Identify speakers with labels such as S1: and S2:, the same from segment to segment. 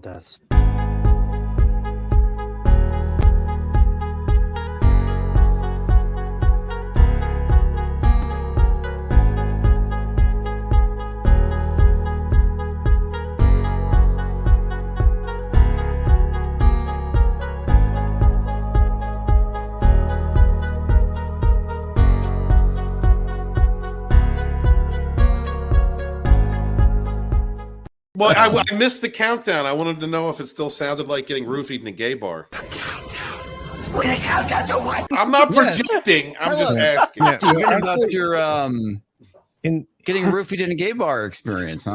S1: deaths.
S2: Well, I missed the countdown. I wanted to know if it still sounded like getting roofied in a gay bar. I'm not projecting. I'm just asking.
S3: Yeah. Steven, about your getting roofied in a gay bar experience, huh?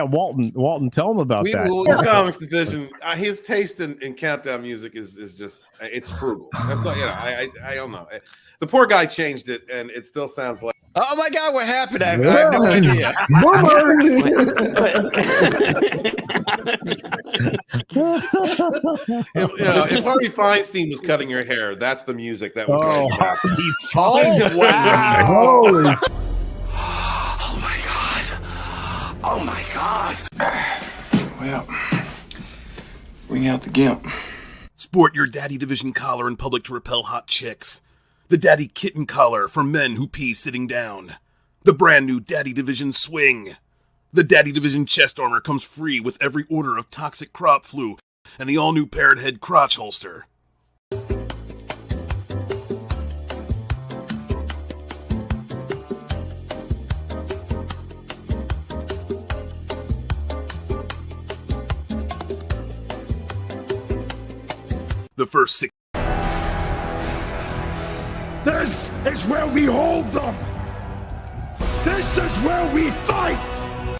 S1: Walton, tell him about that.
S2: Poor Comics Division. His taste in countdown music is just it's frugal. That's not, I don't know. The poor guy changed it, and it still sounds like.
S3: Oh my God! What happened? I have no idea.
S2: If Harvey Feinstein was cutting your hair, that's the music that was.
S1: Oh
S3: wow!
S1: Holy!
S4: Oh my God! Well, bring out the gimp.
S5: Sport your Daddy Division collar in public to repel hot chicks. The Daddy Kitten collar for men who pee sitting down. The brand new Daddy Division swing. The Daddy Division chest armor comes free with every order of toxic crop flu and the all-new parrot head crotch holster. The first 6.
S4: This is where we hold them! This is where we fight!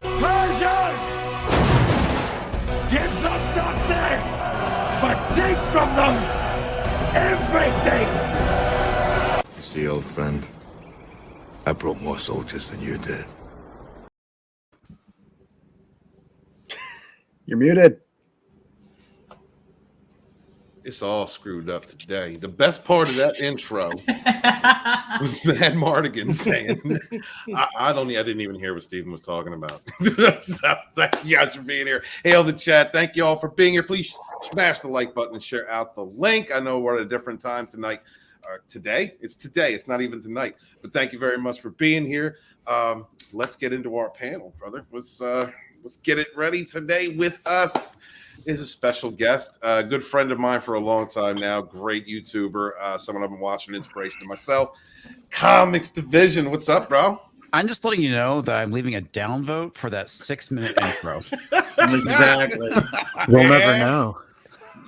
S4: Persians! Give them nothing, but take from them everything!
S6: You see, old friend, I brought more soldiers than you did.
S7: You're muted.
S2: It's all screwed up today. The best part of that intro was Mad Mardigan saying, I didn't even hear what Stephen was talking about. So, thank you guys for being here. Hail the chat. Thank you all for being here. Please smash the like button and share out the link. I know we're at a different time tonight. Today. It's not even tonight. But thank you very much for being here. Let's get into our panel, brother. Let's get it ready. Today with us is a special guest, a good friend of mine for a long time now, great YouTuber, someone I've been watching, inspiration to myself. Comics Division, what's up, bro?
S3: I'm just letting you know that I'm leaving a downvote for that 6-minute intro.
S8: Exactly.
S1: We'll never know,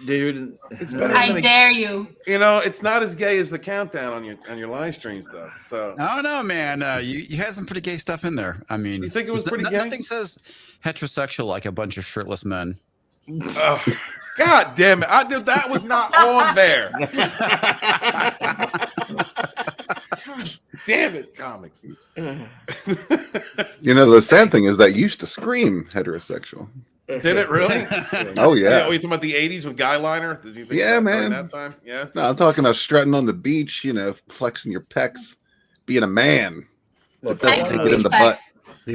S8: dude.
S2: It's better.
S9: I dare you.
S2: It's not as gay as the countdown on your live streams, though. So
S3: I don't know, man. You had some pretty gay stuff in there. I mean,
S2: you think it was pretty gay?
S3: Nothing says heterosexual like a bunch of shirtless men.
S2: Oh, God damn it! That was not on there. God damn it, comics.
S6: The sad thing is that used to scream heterosexual.
S2: Did it really?
S6: Oh yeah.
S2: Are you talking about the '80s with Guy Liner? Did you think?
S6: Yeah, man.
S2: That time, yeah.
S6: No, I'm talking about strutting on the beach, flexing your pecs, being a man.
S7: Look,
S6: Doesn't take it in the butt.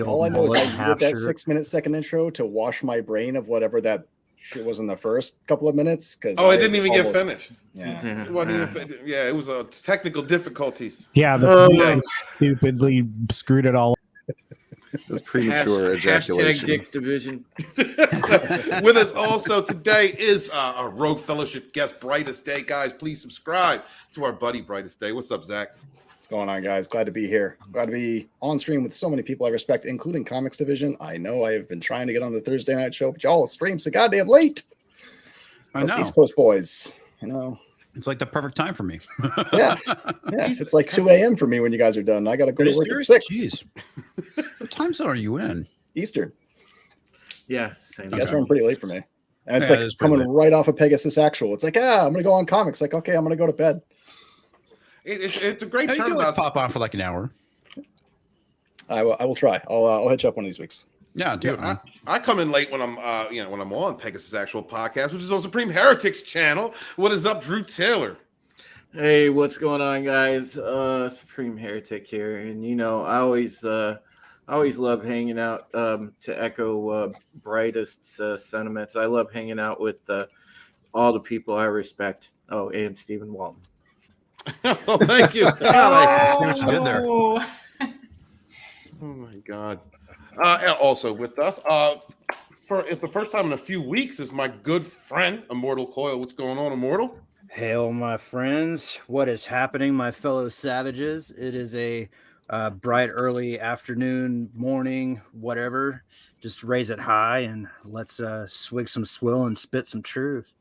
S7: all I know is I did that 6-minute second intro to wash my brain of whatever that shit was in the first couple of minutes. Because
S2: I didn't even get finished.
S7: Yeah,
S2: It wasn't even, it was technical difficulties.
S1: Yeah, the police stupidly screwed it all.
S6: That's premature ejaculation.
S8: Dick's Division.
S2: So, with us also today is our Rogue Fellowship guest, Brightest Day. Guys, please subscribe to our buddy Brightest Day. What's up, Zach?
S7: what's going on, guys? Glad to be here. Glad to be on stream with so many people I respect, including Comics Division. I know I have been trying to get on the Thursday night show, but y'all stream so goddamn late.
S3: I know.
S7: East Coast boys,
S3: It's like the perfect time for me.
S7: Yeah. It's like 2 a.m. for me when you guys are done. I got to go to work at 6.
S3: Jeez. What time zone are you in?
S7: Eastern.
S8: Yeah, same.
S7: You guys run pretty late for me. And it's
S3: Yeah,
S7: like coming right off of Pegasus Actual. It's like, I'm going to go on comics. Like, okay, I'm going to go to bed.
S2: It's a great
S3: You can always
S2: turnabout.
S3: pop on for like an hour.
S7: I will try. I'll hit you up one of these weeks.
S3: Yeah, do it, man.
S2: I come in late when I'm when I'm on Pegasus Actual Podcast, which is on Supreme Heretics channel. What is up, Drew Taylor?
S8: Hey, what's going on, guys? Supreme Heretic here, and I always I always love hanging out. To echo Brightest's sentiments, I love hanging out with all the people I respect. Oh, and Stephen Walton.
S2: Oh, thank you.
S3: I see what you did there.
S2: Oh my God. And also with us, for the first time in a few weeks, is my good friend Immortal Coil. What's going on, Immortal?
S9: Hail, my friends. What is happening, my fellow savages? It is a bright early afternoon, morning, whatever. Just raise it high and let's swig some swill and spit some truth.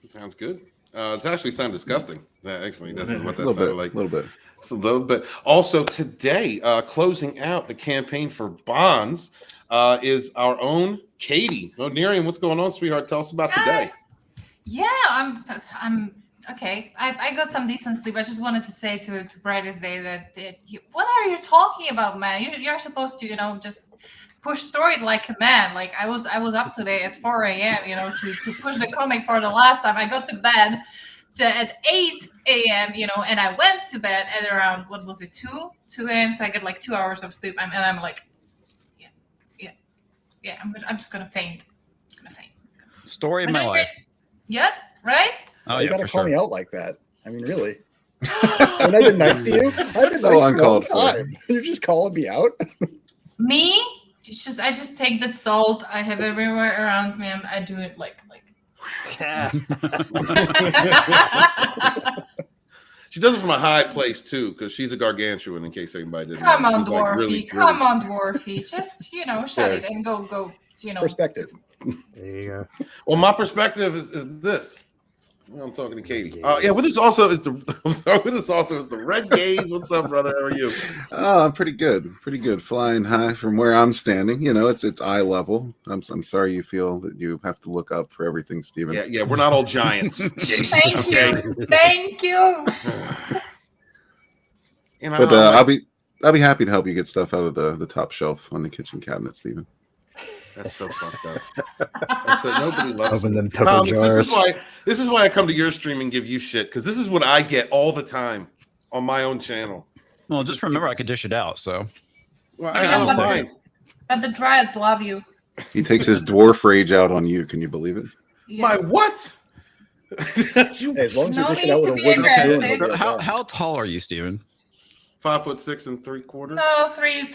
S2: Sounds good. It actually sounds disgusting. Actually, that's what that sounded like.
S3: A little bit.
S2: It's a little bit. Also today, closing out the campaign for bonds, is our own Katie. Oh, Nerian, what's going on, sweetheart? Tell us about today.
S10: Yeah, I'm okay. I got some decent sleep. I just wanted to say to Brightest Day that what are you talking about, man? You're supposed to, just push through it like a man. Like I was up today at 4 a.m. To push the comic for the last time. I got to bed at 8 a.m. And I went to bed at around 2 a.m. So I get like 2 hours of sleep. I'm like, yeah. I'm just gonna faint.
S3: Story of my life.
S10: Yep. Right.
S7: Oh, you gotta call me out like that. I mean, really. When I've been nice to you, I've been nice to you all the time. You're just calling me out.
S10: Me? I just take that salt I have everywhere around me. I do it like.
S2: She does it from a high place too, because she's a gargantuan. In case anybody didn't.
S10: Come on,
S2: Dwarfy.
S10: like really, come on, Dwarfy. Just shut it and go.
S7: Perspective.
S9: There you go.
S2: Well, my perspective is this. Well, I'm talking to Katie. Yeah, with this also is the Red Gaze. What's up, brother? How are you?
S11: Oh, I'm pretty good. Flying high from where I'm standing. It's eye level. I'm sorry you feel that you have to look up for everything, Stephen.
S2: Yeah, we're not all giants.
S10: Thank you.
S11: But I'll be happy to help you get stuff out of the top shelf on the kitchen cabinet, Stephen.
S2: That's so fucked up. Nobody loves
S1: Open
S2: me.
S1: them Tupper jars.
S2: This is why I come to your stream and give you shit, because this is what I get all the time on my own channel.
S3: Well, just remember I could dish it out, so.
S2: Well, I don't mind.
S10: But the Dryads love you.
S11: He takes his dwarf rage out on you. Can you believe it?
S10: Yes.
S2: My what?
S7: Hey, as long as you dish it out with a wooden spoon.
S3: How tall are you, Stephen?
S2: 5'6 3/4.
S10: No, three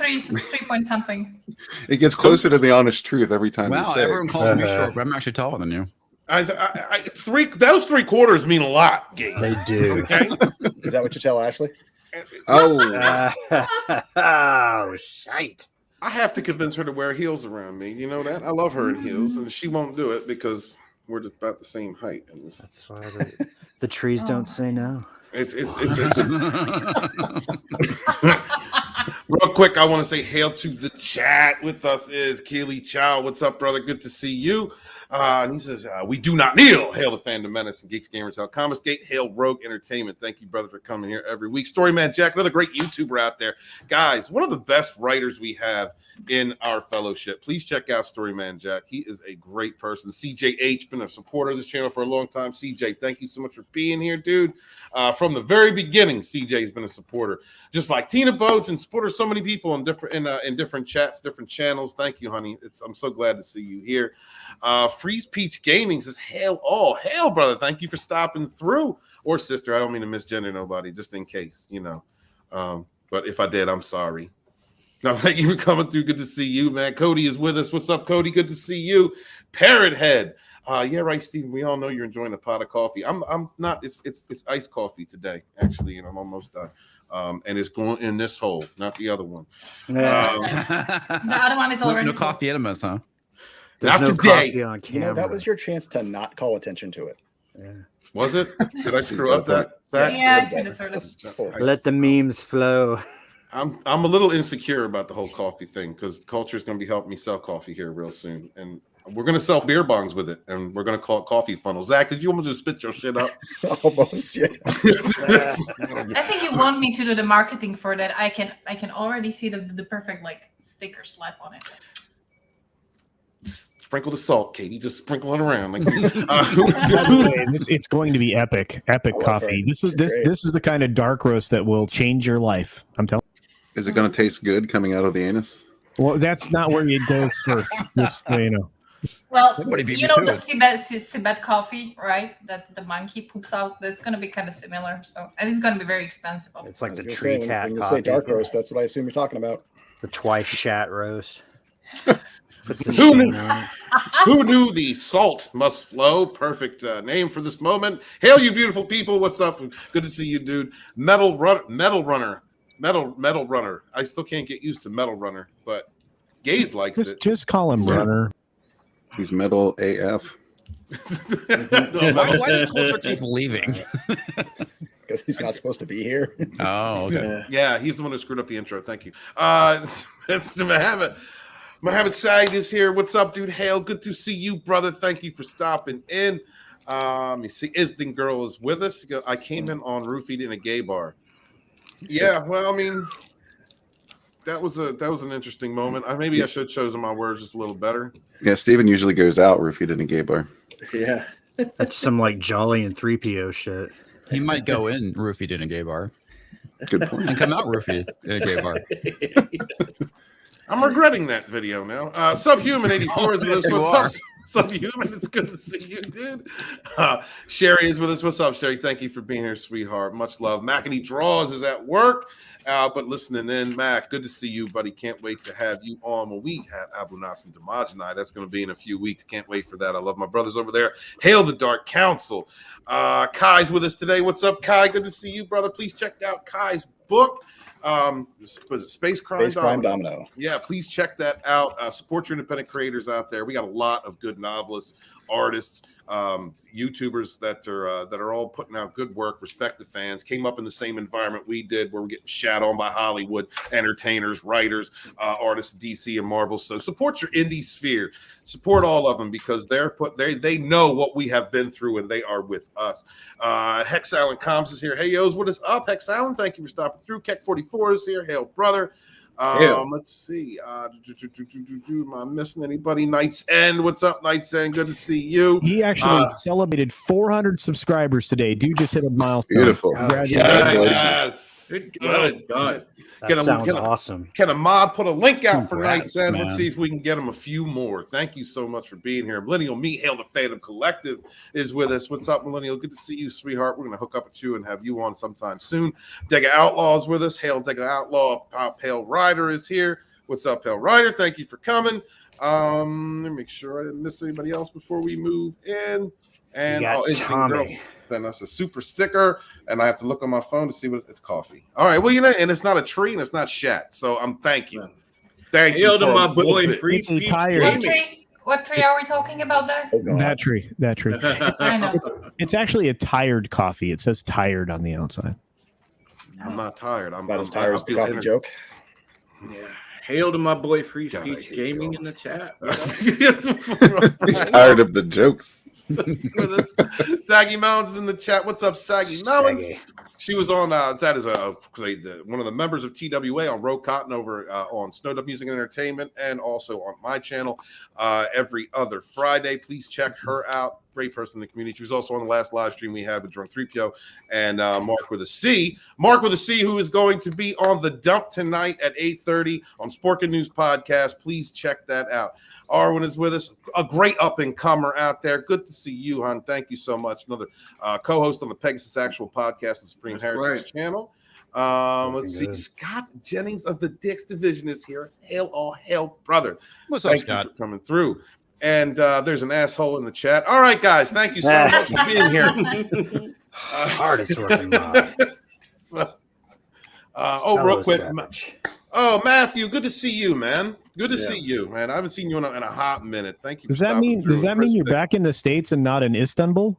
S10: point something.
S11: It gets closer to the honest truth every time you say.
S3: Everyone calls me short, but I'm actually taller than you.
S2: Those 3/4 mean a lot, Gabe.
S9: They do.
S2: Okay?
S7: Is that what you tell Ashley?
S11: Oh.
S9: Oh, shite.
S2: I have to convince her to wear heels around me. You know that? I love her in heels, and she won't do it because we're just about the same height.
S9: That's why the trees don't say no.
S2: It's real quick. I want to say hail to the chat. With us is Keely Chow. What's up, brother? Good to see you. And he says, we do not kneel. Hail the Fandom, Menace, and Geeks Gamers. Hail Comics Gate. Hail Rogue Entertainment. Thank you, brother, for coming here every week. Storyman Jack, another great YouTuber out there. Guys, one of the best writers we have in our fellowship. Please check out Storyman Jack. He is a great person. CJH, been a supporter of this channel for a long time. CJ, thank you so much for being here, dude. From the very beginning, CJ has been a supporter. Just like Tina Boats and supporter so many people in different chats, different channels. Thank you, honey. I'm so glad to see you here. Freeze Peach Gaming says, hail all. Hail, brother. Thank you for stopping through. Or sister. I don't mean to misgender nobody, just in case, But if I did, I'm sorry. No, thank you for coming through. Good to see you, man. Cody is with us. What's up, Cody? Good to see you. Parrot Head. Yeah, right, Stephen. We all know you're enjoying the pot of coffee. I'm not. It's iced coffee today, actually, and I'm almost done. And it's going in this hole, not the other one.
S10: The other one is already
S3: no coffee enemas, huh?
S2: Not
S9: no
S2: today.
S9: coffee on camera.
S7: That was your chance to not call attention to it.
S9: Yeah.
S2: Was it? Did I screw up that?
S10: Yeah, kind of, sort of.
S9: Let the memes flow.
S2: I'm a little insecure about the whole coffee thing because Culture is going to be helping me sell coffee here real soon, and we're going to sell beer bongs with it, and we're going to call it coffee funnel. Zach, did you almost just spit your shit up?
S7: Almost, yeah.
S10: I think you want me to do the marketing for that. I can already see the perfect sticker slap on it.
S2: Sprinkle the salt, Katie. Just sprinkle it around.
S1: It's going to be epic coffee. This is the kind of dark roast that will change your life. I'm telling.
S11: Is it going to taste good coming out of the anus?
S1: Well, that's not where you go first. Just so you know.
S10: Well,
S3: Somebody beat
S10: you
S3: me
S10: know
S3: to
S10: the
S3: it.
S10: Cebet coffee, right? That the monkey poops out. That's gonna be kind of similar. So, and it's gonna be very expensive.
S9: It's like
S7: I
S9: the
S7: was gonna
S9: tree
S7: say,
S9: cat
S7: when you
S9: coffee.
S7: say dark roast, that's what I assume you're talking about.
S9: The twice shat roast. Puts the
S2: Who
S9: sheen
S2: knew?
S9: on it.
S2: Who knew the salt must flow? Perfect name for this moment. Hail, you beautiful people! What's up? Good to see you, dude. Metal runner. I still can't get used to metal runner, but Gaze likes it.
S1: Just call him
S11: Yeah.
S1: Runner.
S11: He's metal AF.
S3: Why does culture keep leaving?
S7: Because he's not supposed to be here.
S3: Oh, okay.
S2: Yeah, he's the one who screwed up the intro. Thank you. It's Mohammed Said is here. What's up, dude? Hail, good to see you, brother. Thank you for stopping in. Let me see. Isden Girl is with us. I came in on roofied in a gay bar. Yeah, well, I mean, that was an interesting moment. Maybe I should have chosen my words just a little better.
S11: Yeah, Steven usually goes out roofied in a gay bar.
S8: Yeah.
S9: That's some like Jolly and 3PO shit.
S3: He might go in roofied in a gay bar
S11: Good point.
S3: and come out roofied in a gay bar.
S2: I'm regretting that video now. Subhuman 84 is with us. What's up, Subhuman? It's good to see you, dude. Sherry is with us. What's up, Sherry? Thank you for being here, sweetheart. Much love. Mackany Draws is at work, but listening in. Mac, good to see you, buddy. Can't wait to have you on when we have Abu Nas and Damajani. That's going to be in a few weeks. Can't wait for that. I love my brothers over there. Hail the Dark Council. Kai's with us today. What's up, Kai? Good to see you, brother. Please check out Kai's book. Space Crime Domino. Yeah, please check that out. Support your independent creators out there. We got a lot of good novelists, artists, YouTubers that are all putting out good work. Respect the fans. Came up in the same environment we did, where we're getting shat on by Hollywood entertainers, writers, artists, DC and Marvel. So support your indie sphere. Support all of them, because they know what we have been through, and they are with us. Hex Allen Combs is here. Hey yos, what is up? Hex Allen, thank you for stopping through. Keck 44 is here. Hail, brother. Let's see. Am I missing anybody? Night's End. What's up, Night's End? Good to see you.
S1: He actually celebrated 400 subscribers today. Dude just hit a milestone.
S11: Beautiful.
S2: Yes.
S8: Good. Done.
S9: That sounds awesome.
S2: Can a mod put a link out for
S3: Congrats,
S2: Night's End?
S3: man.
S2: Let's see if we can get him a few more. Thank you so much for being here. Millennial Meat, Hail the Fandom Collective is with us. What's up, Millennial? Good to see you, sweetheart. We're going to hook up with you and have you on sometime soon. Dega Outlaw is with us. Hail Dega Outlaw. Pale Rider is here. What's up, Pale Rider? Thank you for coming. Let me make sure I didn't miss anybody else before we move in. And
S9: Tommy.
S2: Then that's a super sticker, and I have to look on my phone to see what it's coffee. All right, well, and it's not a tree and it's not shat. So thank you. Thank you.
S8: Hail to my boy, free
S1: It's
S8: speech.
S1: tired.
S10: What tree are we talking about there?
S1: That tree.
S10: I know.
S1: It's actually a tired coffee. It says tired on the outside.
S2: I'm not tired. I'm
S7: About as tired as the coffee joke.
S8: Yeah. Hail to my boy, Free Speech Gaming in the chat.
S11: He's tired of the jokes.
S2: Saggy Mounds is in the chat. What's up, Saggy Mounds? She was on that is one of the members of TWA on Roe Cotton over on Snowed Up Music and Entertainment, and also on my channel every other Friday. Please check her out. Great person in the community. She was also on the last live stream we had with Drunk 3PO and Mark with a C. Mark with a C, who is going to be on The Dump tonight at 8:30 on Sporking News Podcast. Please check that out. Arwen is with us, a great up-and-comer out there. Good to see you, hon. Thank you so much. Another co-host on the Pegasus Actual Podcast and Supreme Heritage channel. Let's see. Scott Jennings of the Dix Division is here. Hail, all hail, brother.
S3: What's up,
S2: Thank
S3: Scott?
S2: you for coming through. And there's an asshole in the chat. All right, guys. Thank you so much for being here.
S9: Hardest working mod.
S2: Real quick. Oh, Matthew, good to see you, man. Good to see you, man. I haven't seen you in a hot minute. Thank you.
S1: Does that mean you're back in the States and not in Istanbul?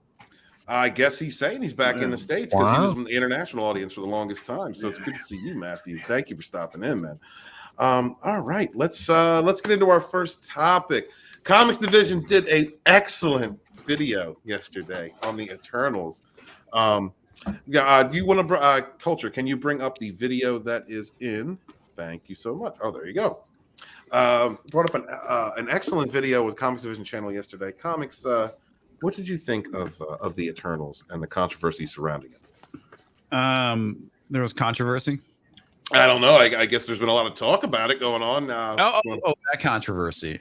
S2: I guess he's saying he's back in the States because he was in the international audience for the longest time. So it's good to see you, Matthew. Thank you for stopping in, man. All right, let's get into our first topic. Comics Division did an excellent video yesterday on the Eternals. Do you want to Culture? Can you bring up the video that is in? Thank you so much. Oh, there you go. Brought up an excellent video with Comics Division channel yesterday. Comics, what did you think of the Eternals and the controversy surrounding it?
S3: There was controversy.
S2: I don't know. I guess there's been a lot of talk about it going on now.
S3: That controversy.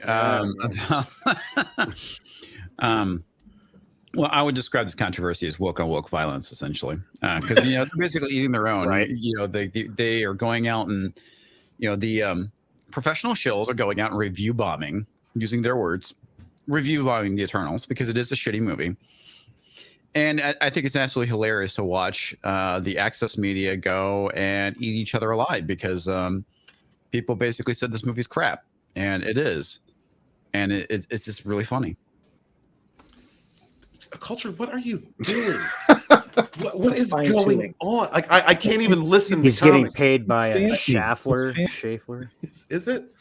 S3: Well, I would describe this controversy as woke on woke violence, essentially, because they're basically eating their own.
S9: Right.
S3: They are going out and the professional shills are going out and review bombing, using their words, review bombing the Eternals because it is a shitty movie. And I think it's absolutely hilarious to watch the access media go and eat each other alive because people basically said this movie's crap, and it is, and it's just really funny.
S2: Culture, what are you doing? what is going on? Like I can't even listen.
S9: He's
S2: to
S9: getting
S2: comics.
S9: paid by a
S1: fancy.
S9: Schaffler.
S2: Is it?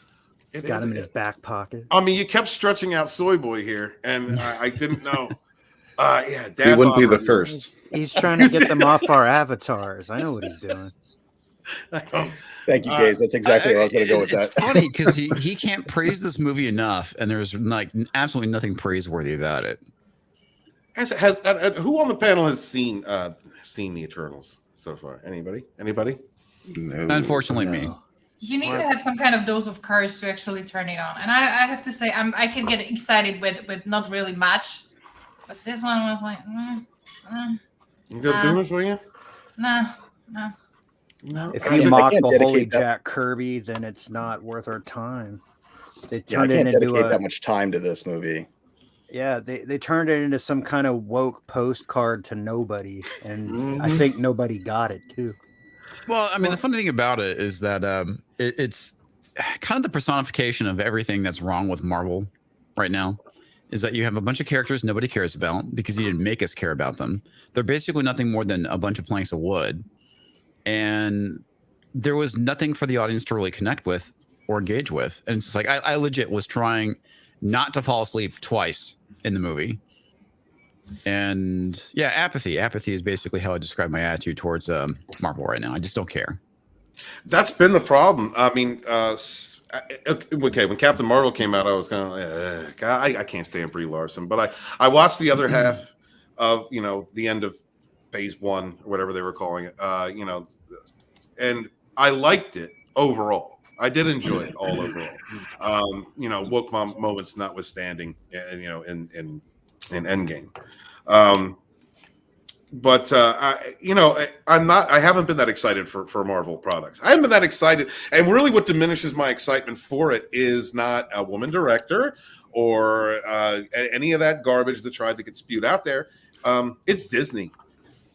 S9: He's got him in his back pocket.
S2: I mean, you kept stretching out Soy Boy here, and I didn't know. Yeah,
S11: He wouldn't be the first.
S9: He's trying to get them off our avatars. I know what he's doing.
S7: Thank you, Gaze. That's exactly where I was going to go with that.
S3: It's funny because he can't praise this movie enough, and there's like absolutely nothing praiseworthy about it.
S2: Has who on the panel has seen the Eternals so far? Anybody?
S11: No.
S3: Unfortunately, me.
S10: You need to have some kind of dose of courage to actually turn it on. And I have to say, I can get excited with not really much, but this one was like,
S2: Is that doing it for you?
S10: No.
S9: If you mock the holy Jack Kirby, then it's not worth our time. They turned
S7: I can't
S9: it into
S7: dedicate that much time to this movie.
S9: Yeah, they turned it into some kind of woke postcard to nobody, and I think nobody got it too.
S3: Well, I mean, the funny thing about it is that it's kind of the personification of everything that's wrong with Marvel right now. Is that you have a bunch of characters nobody cares about because you didn't make us care about them. They're basically nothing more than a bunch of planks of wood, and there was nothing for the audience to really connect with or engage with. And it's like I legit was trying not to fall asleep twice in the movie. And yeah, apathy is basically how I describe my attitude towards Marvel right now. I just don't care.
S2: That's been the problem. I mean, okay, when Captain Marvel came out, I was kind of like, I can't stand Brie Larson, but I watched the other half of the end of phase 1 or whatever they were calling it, and I liked it overall. I did enjoy it all overall. Woke mom moments notwithstanding, in Endgame. But I haven't been that excited for Marvel products. I haven't been that excited, and really, what diminishes my excitement for it is not a woman director or any of that garbage that tried to get spewed out there. It's Disney.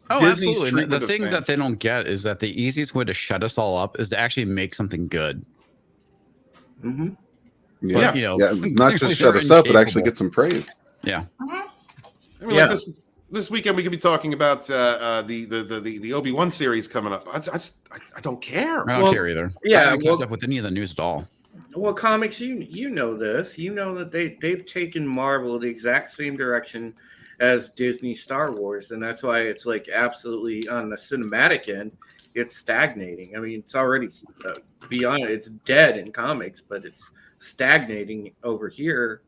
S3: Oh,
S2: Disney's
S3: absolutely. The
S2: treatment of
S3: thing
S2: fans.
S3: that they don't get is that the easiest way to shut us all up is to actually make something good.
S11: Yeah,
S3: But,
S11: not just shut us up, but actually get some praise.
S3: Yeah.
S2: I mean, like this weekend we could be talking about the Obi-Wan series coming up. I don't care.
S3: I don't care either. I haven't kept up with any of the news at all.
S8: Well, comics, you know this. You know that they've taken Marvel the exact same direction as Disney Star Wars, and that's why it's like absolutely on the cinematic end, it's stagnating. I mean, it's already beyond it's dead in comics, but it's stagnating over here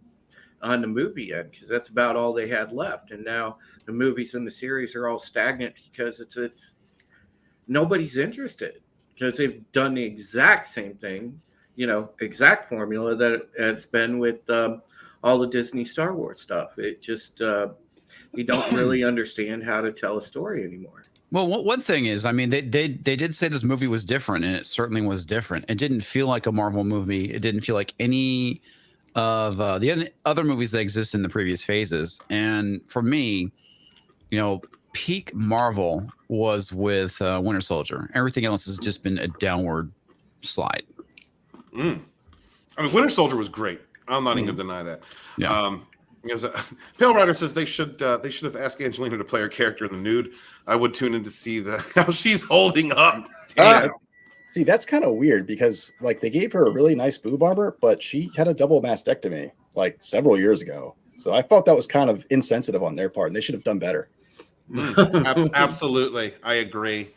S8: on the movie end because that's about all they had left. And now the movies and the series are all stagnant because it's nobody's interested because they've done the exact same thing, exact formula that it's been with all the Disney Star Wars stuff. It just you don't really understand how to tell a story anymore.
S3: Well, one thing is, I mean, they did say this movie was different, and it certainly was different. It didn't feel like a Marvel movie. It didn't feel like any of the other movies that exist in the previous phases. And for me, peak Marvel was with Winter Soldier. Everything else has just been a downward slide.
S2: I mean, Winter Soldier was great. I'm not even going to deny that.
S3: Yeah.
S2: Pale Rider says they should have asked Angelina to play her character in the nude. I would tune in to see how she's holding up.
S7: See, that's kind of weird because they gave her a really nice boob armor, but she had a double mastectomy several years ago. So I thought that was kind of insensitive on their part, and they should have done better.
S2: Absolutely, I agree.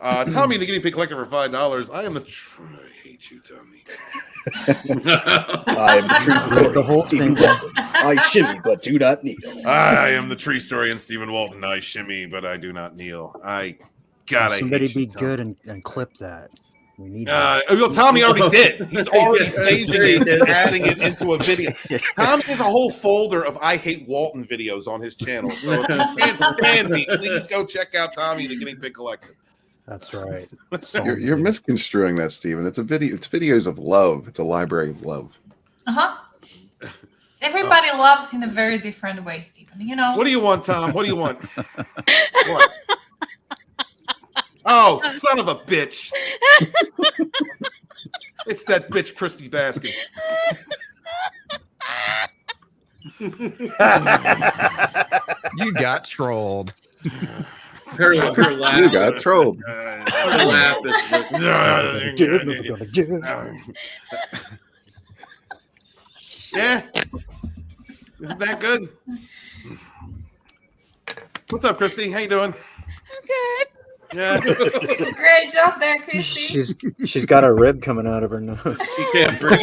S2: Tommy, the guinea pig collector for $5. I am the. I hate you, Tommy.
S7: I am the true the whole Stephen Walton. I shimmy, but do not kneel.
S2: I am the tree story and Stephen Walton. I shimmy, but I do not kneel. I gotta
S9: somebody
S2: hate you,
S9: be good and clip that. We need
S2: well, Tommy already did. He's already saving it and adding it into a video. Tommy has a whole folder of I Hate Walton videos on his channel. So if you can't stand me, please go check out Tommy the Guinea Pig Collector.
S9: That's right.
S11: You're misconstruing that, Stephen. It's a video. It's videos of love. It's a library of love.
S10: Everybody loves in a very different way, Stephen. You know.
S2: What do you want, Tom? What do you want? What? Oh, son of a bitch! It's that bitch, Christy Baskins.
S3: You got trolled.
S8: Her laugh.
S11: You got trolled.
S8: Her laugh
S2: Yeah. Isn't that good? What's up, Christy? How you doing?
S10: I'm good.
S2: Yeah.
S10: Great job there, Christy.
S9: She's got a rib coming out of her nose.
S8: She can't breathe.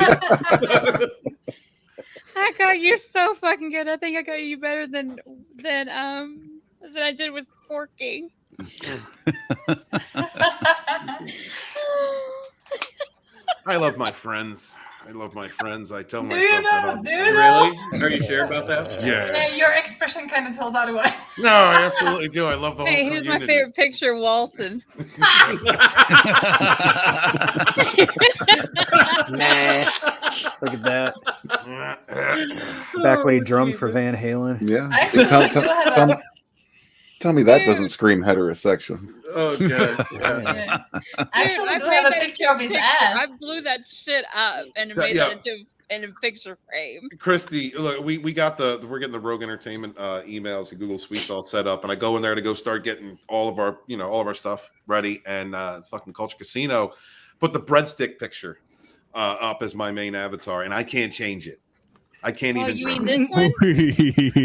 S12: I got you so fucking good. I think I got you better than I did with Sporking.
S2: I love my friends. I love my friends. I tell
S10: Do
S2: myself
S10: you
S2: that
S10: know?
S2: all-
S10: Do you know?
S8: Really? Are you sure about that?
S2: Yeah.
S10: Your expression kind of tells otherwise.
S2: No, I absolutely do. I love the whole
S12: Hey, here's my
S2: community.
S12: favorite picture, Walton.
S9: Nice. Look at that. Back when he drummed for Van Halen.
S11: Yeah.
S10: Actually,
S11: Tell,
S10: we do have
S11: tell- tell me that doesn't scream heterosexual.
S8: Oh, good.
S10: Yeah. Actually, we
S12: Dude,
S10: do
S12: I
S10: have a
S12: made
S10: picture of his ass.
S12: I blew that shit up and made
S2: Yeah.
S12: that in a picture frame.
S2: Christy, look, we got we're getting the Rogue Entertainment emails and Google Suites all set up, and I go in there to go start getting all of our stuff ready, and it's fucking Culture Casino put the breadstick picture up as my main avatar, and I can't change it. I can't even.
S12: You mean this one?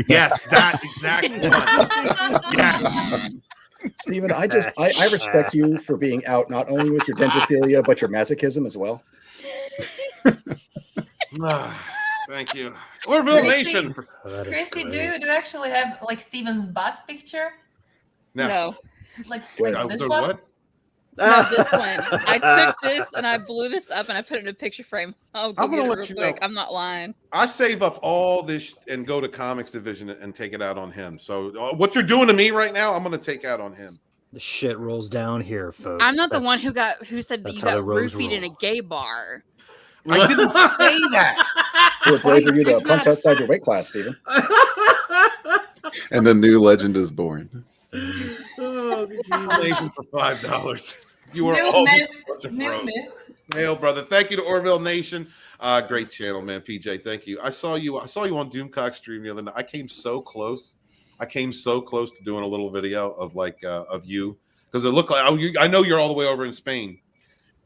S2: Yes, that exact one. Yes.
S7: Stephen, I respect you for being out not only with your dendrophilia but your masochism as well.
S2: Thank you. Orville
S10: Christy,
S2: Nation.
S10: Christy, do you actually have like Steven's butt picture?
S12: No.
S10: Like
S7: Wait,
S10: this
S2: so
S10: one?
S2: what?
S12: Not this one. I took this and I blew this up and I put it in a picture frame. Oh, go
S2: I'm
S12: get
S2: gonna
S12: it
S2: let
S12: real
S2: you
S12: quick.
S2: know.
S12: I'm not lying.
S2: I save up all this and go to Comics Division and take it out on him. So what you're doing to me right now, I'm going to take out on him.
S9: The shit rolls down here, folks.
S12: I'm not the one who said that you
S9: that's how
S12: got
S9: the roads
S12: roofied in a
S9: roll.
S12: gay bar.
S2: I didn't say that.
S7: What brave are you to punch outside your weight class, Stephen?
S11: And a new legend is born.
S8: Oh,
S2: Nation for $5. You are
S10: New
S2: all
S10: myth.
S2: such a
S10: New
S2: fraud.
S10: myth.
S2: Hail, brother. Thank you to Orville Nation. Great channel, man. PJ, thank you. I saw you on Doomcock stream the other night. I came so close to doing a little video of of you because it looked like I know you're all the way over in Spain.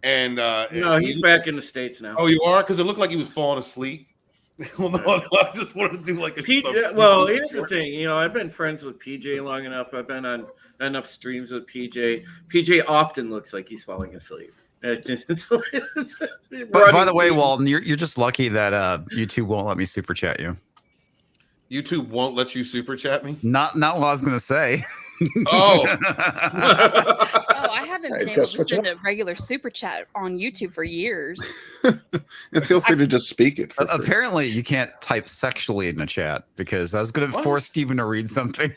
S2: And
S8: no, he's back in the States now.
S2: Oh, you are? Because it looked like he was falling asleep. Well, no, I just wanted to do like a
S8: PJ. Well, here's the thing. I've been friends with PJ long enough. I've been on enough streams with PJ. PJ often looks like he's falling asleep.
S3: By the way, Walton, you're just lucky that YouTube won't let me super chat you.
S2: YouTube won't let you super chat me?
S3: Not what I was gonna say.
S2: Oh.
S12: I haven't been able to send a regular super chat on YouTube for years.
S11: And feel free to just speak it.
S3: Apparently, you can't type sexually in the chat because I was going to force Steven to read something.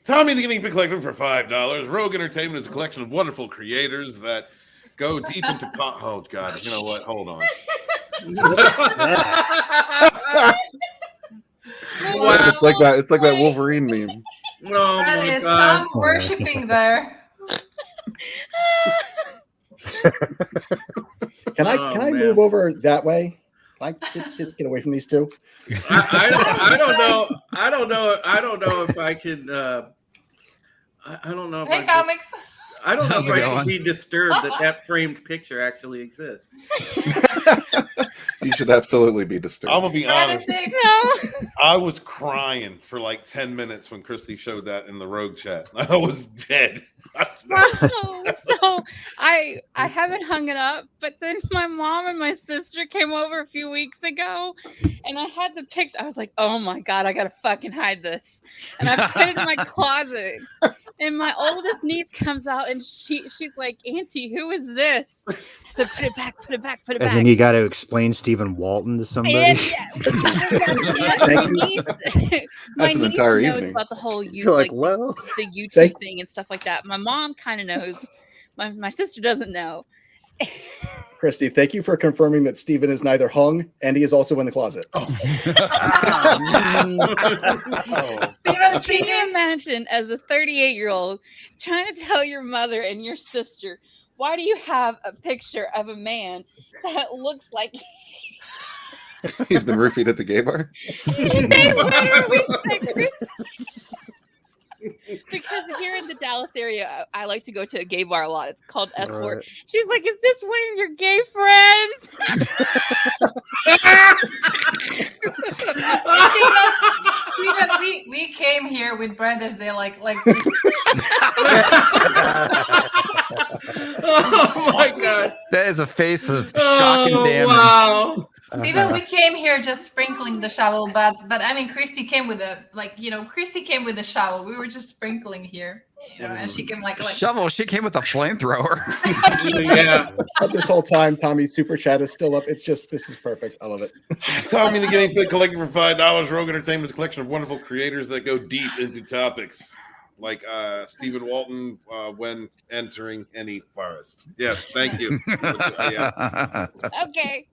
S2: Tommy the Guinea Pig Collector for $5. Rogue Entertainment is a collection of wonderful creators that go deep into. Oh God! You know what? Hold on.
S11: Wow. It's like that Wolverine meme.
S8: Oh
S10: That
S8: my
S10: is
S8: God.
S10: some worshipping there.
S7: Can I move over that way? Can I get away from these two?
S8: I don't know if I can. I don't know. If
S10: Hey, Comics.
S8: I don't know
S3: How's
S8: if
S3: it
S8: I
S3: going?
S8: should be disturbed that framed picture actually exists.
S11: You should absolutely be disturbed.
S2: I'm gonna be honest.
S12: No.
S2: I was crying for like 10 minutes when Christy showed that in the Rogue chat. I was dead.
S12: So I haven't hung it up, but then my mom and my sister came over a few weeks ago, and I had the picture. I was like, "Oh my God, I gotta fucking hide this," and I put it in my closet. And my oldest niece comes out and she's like, Auntie, who is this? I said, put it back, put it back, put it back.
S9: And then you got to explain Stephen Walton to somebody.
S12: And, my niece,
S11: That's an entire
S12: knows
S11: evening.
S12: about the whole
S9: You're like, well,
S12: the YouTube thing and stuff like that. My mom kind of knows. My sister doesn't know.
S7: Christy, thank you for confirming that Stephen is neither hung and he is also in the closet.
S12: Steven, can you imagine as a 38-year-old trying to tell your mother and your sister, why do you have a picture of a man that looks like
S11: He's been roofied at the gay bar.
S12: Because here in the Dallas area, I like to go to a gay bar a lot. It's called Escort.
S9: Right.
S12: She's like, "Is this one of your gay friends?"
S10: Steven, we came here with Brad as they like.
S8: Oh my god!
S3: That is a face of shock and damage.
S8: Wow.
S10: Steven, we came here just sprinkling the shovel, but I mean, Christy came with Christy came with the shovel. We were just sprinkling here, and she came like
S3: shovel. She came with a flamethrower.
S8: Yeah.
S7: This whole time, Tommy's super chat is still up. It's just, this is perfect. I love it.
S2: Tommy the Guinea Pig collecting for $5. Rogue Entertainment's collection of wonderful creators that go deep into topics like Stephen Walton when entering any forest. Yes, thank you.
S12: Okay,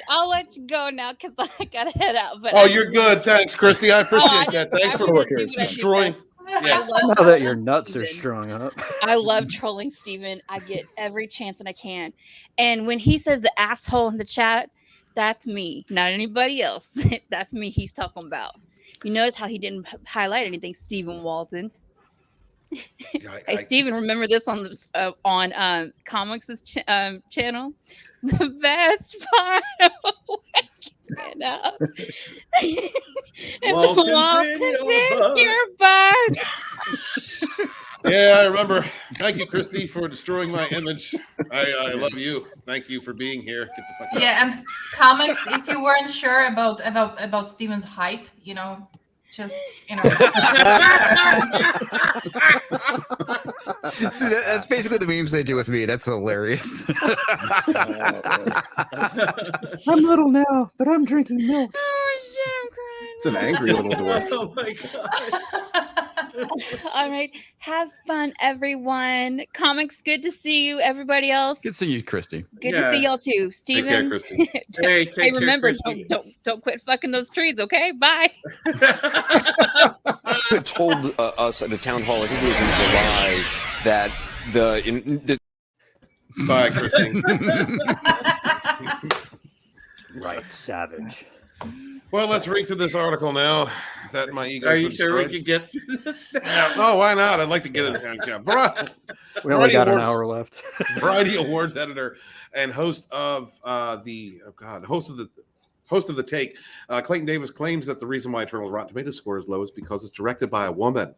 S12: I'll let you go now because I gotta head out. But
S2: you're good. Thanks, Christy. I appreciate that. Thanks for destroying. Yes.
S9: Now that your nuts are strung up.
S12: I love trolling Steven. I get every chance that I can. And when he says the asshole in the chat, that's me, not anybody else. That's me he's talking about. You notice how he didn't highlight anything, Stephen Walton. Hey, Stephen, remember this on Comix' channel? The best part of waking up is Walton's in your butt.
S2: Yeah, I remember. Thank you, Christy, for destroying my image. I love you. Thank you for being here. Get the fuck out.
S10: Yeah, and Comix, if you weren't sure about Steven's height, just
S3: See, that's basically the memes they do with me. That's hilarious.
S9: I'm little now, but I'm drinking milk.
S12: Oh shit, I'm crying.
S11: It's an angry little dwarf.
S8: Oh my god.
S12: All right. Have fun, everyone. Comics, good to see you. Everybody else,
S3: Good seeing you, Christy.
S12: good to see y'all too.
S2: Take care,
S12: Steven,
S2: Christy.
S8: Hey, take care,
S12: remember,
S8: Christy.
S12: don't quit fucking those trees, okay? Bye.
S13: Told us at a town hall, I think it was in July, that
S2: Bye, Christy.
S9: Right, savage.
S2: Well, let's read through this article now. That my ego.
S8: Are you sure we could get through this?
S2: No, why not? I'd like to get it.
S9: We only got an hour left.
S2: Variety Awards editor and host of host of the Take, Clayton Davis claims that the reason why Eternal's Rotten Tomatoes score is low is because it's directed by a woman.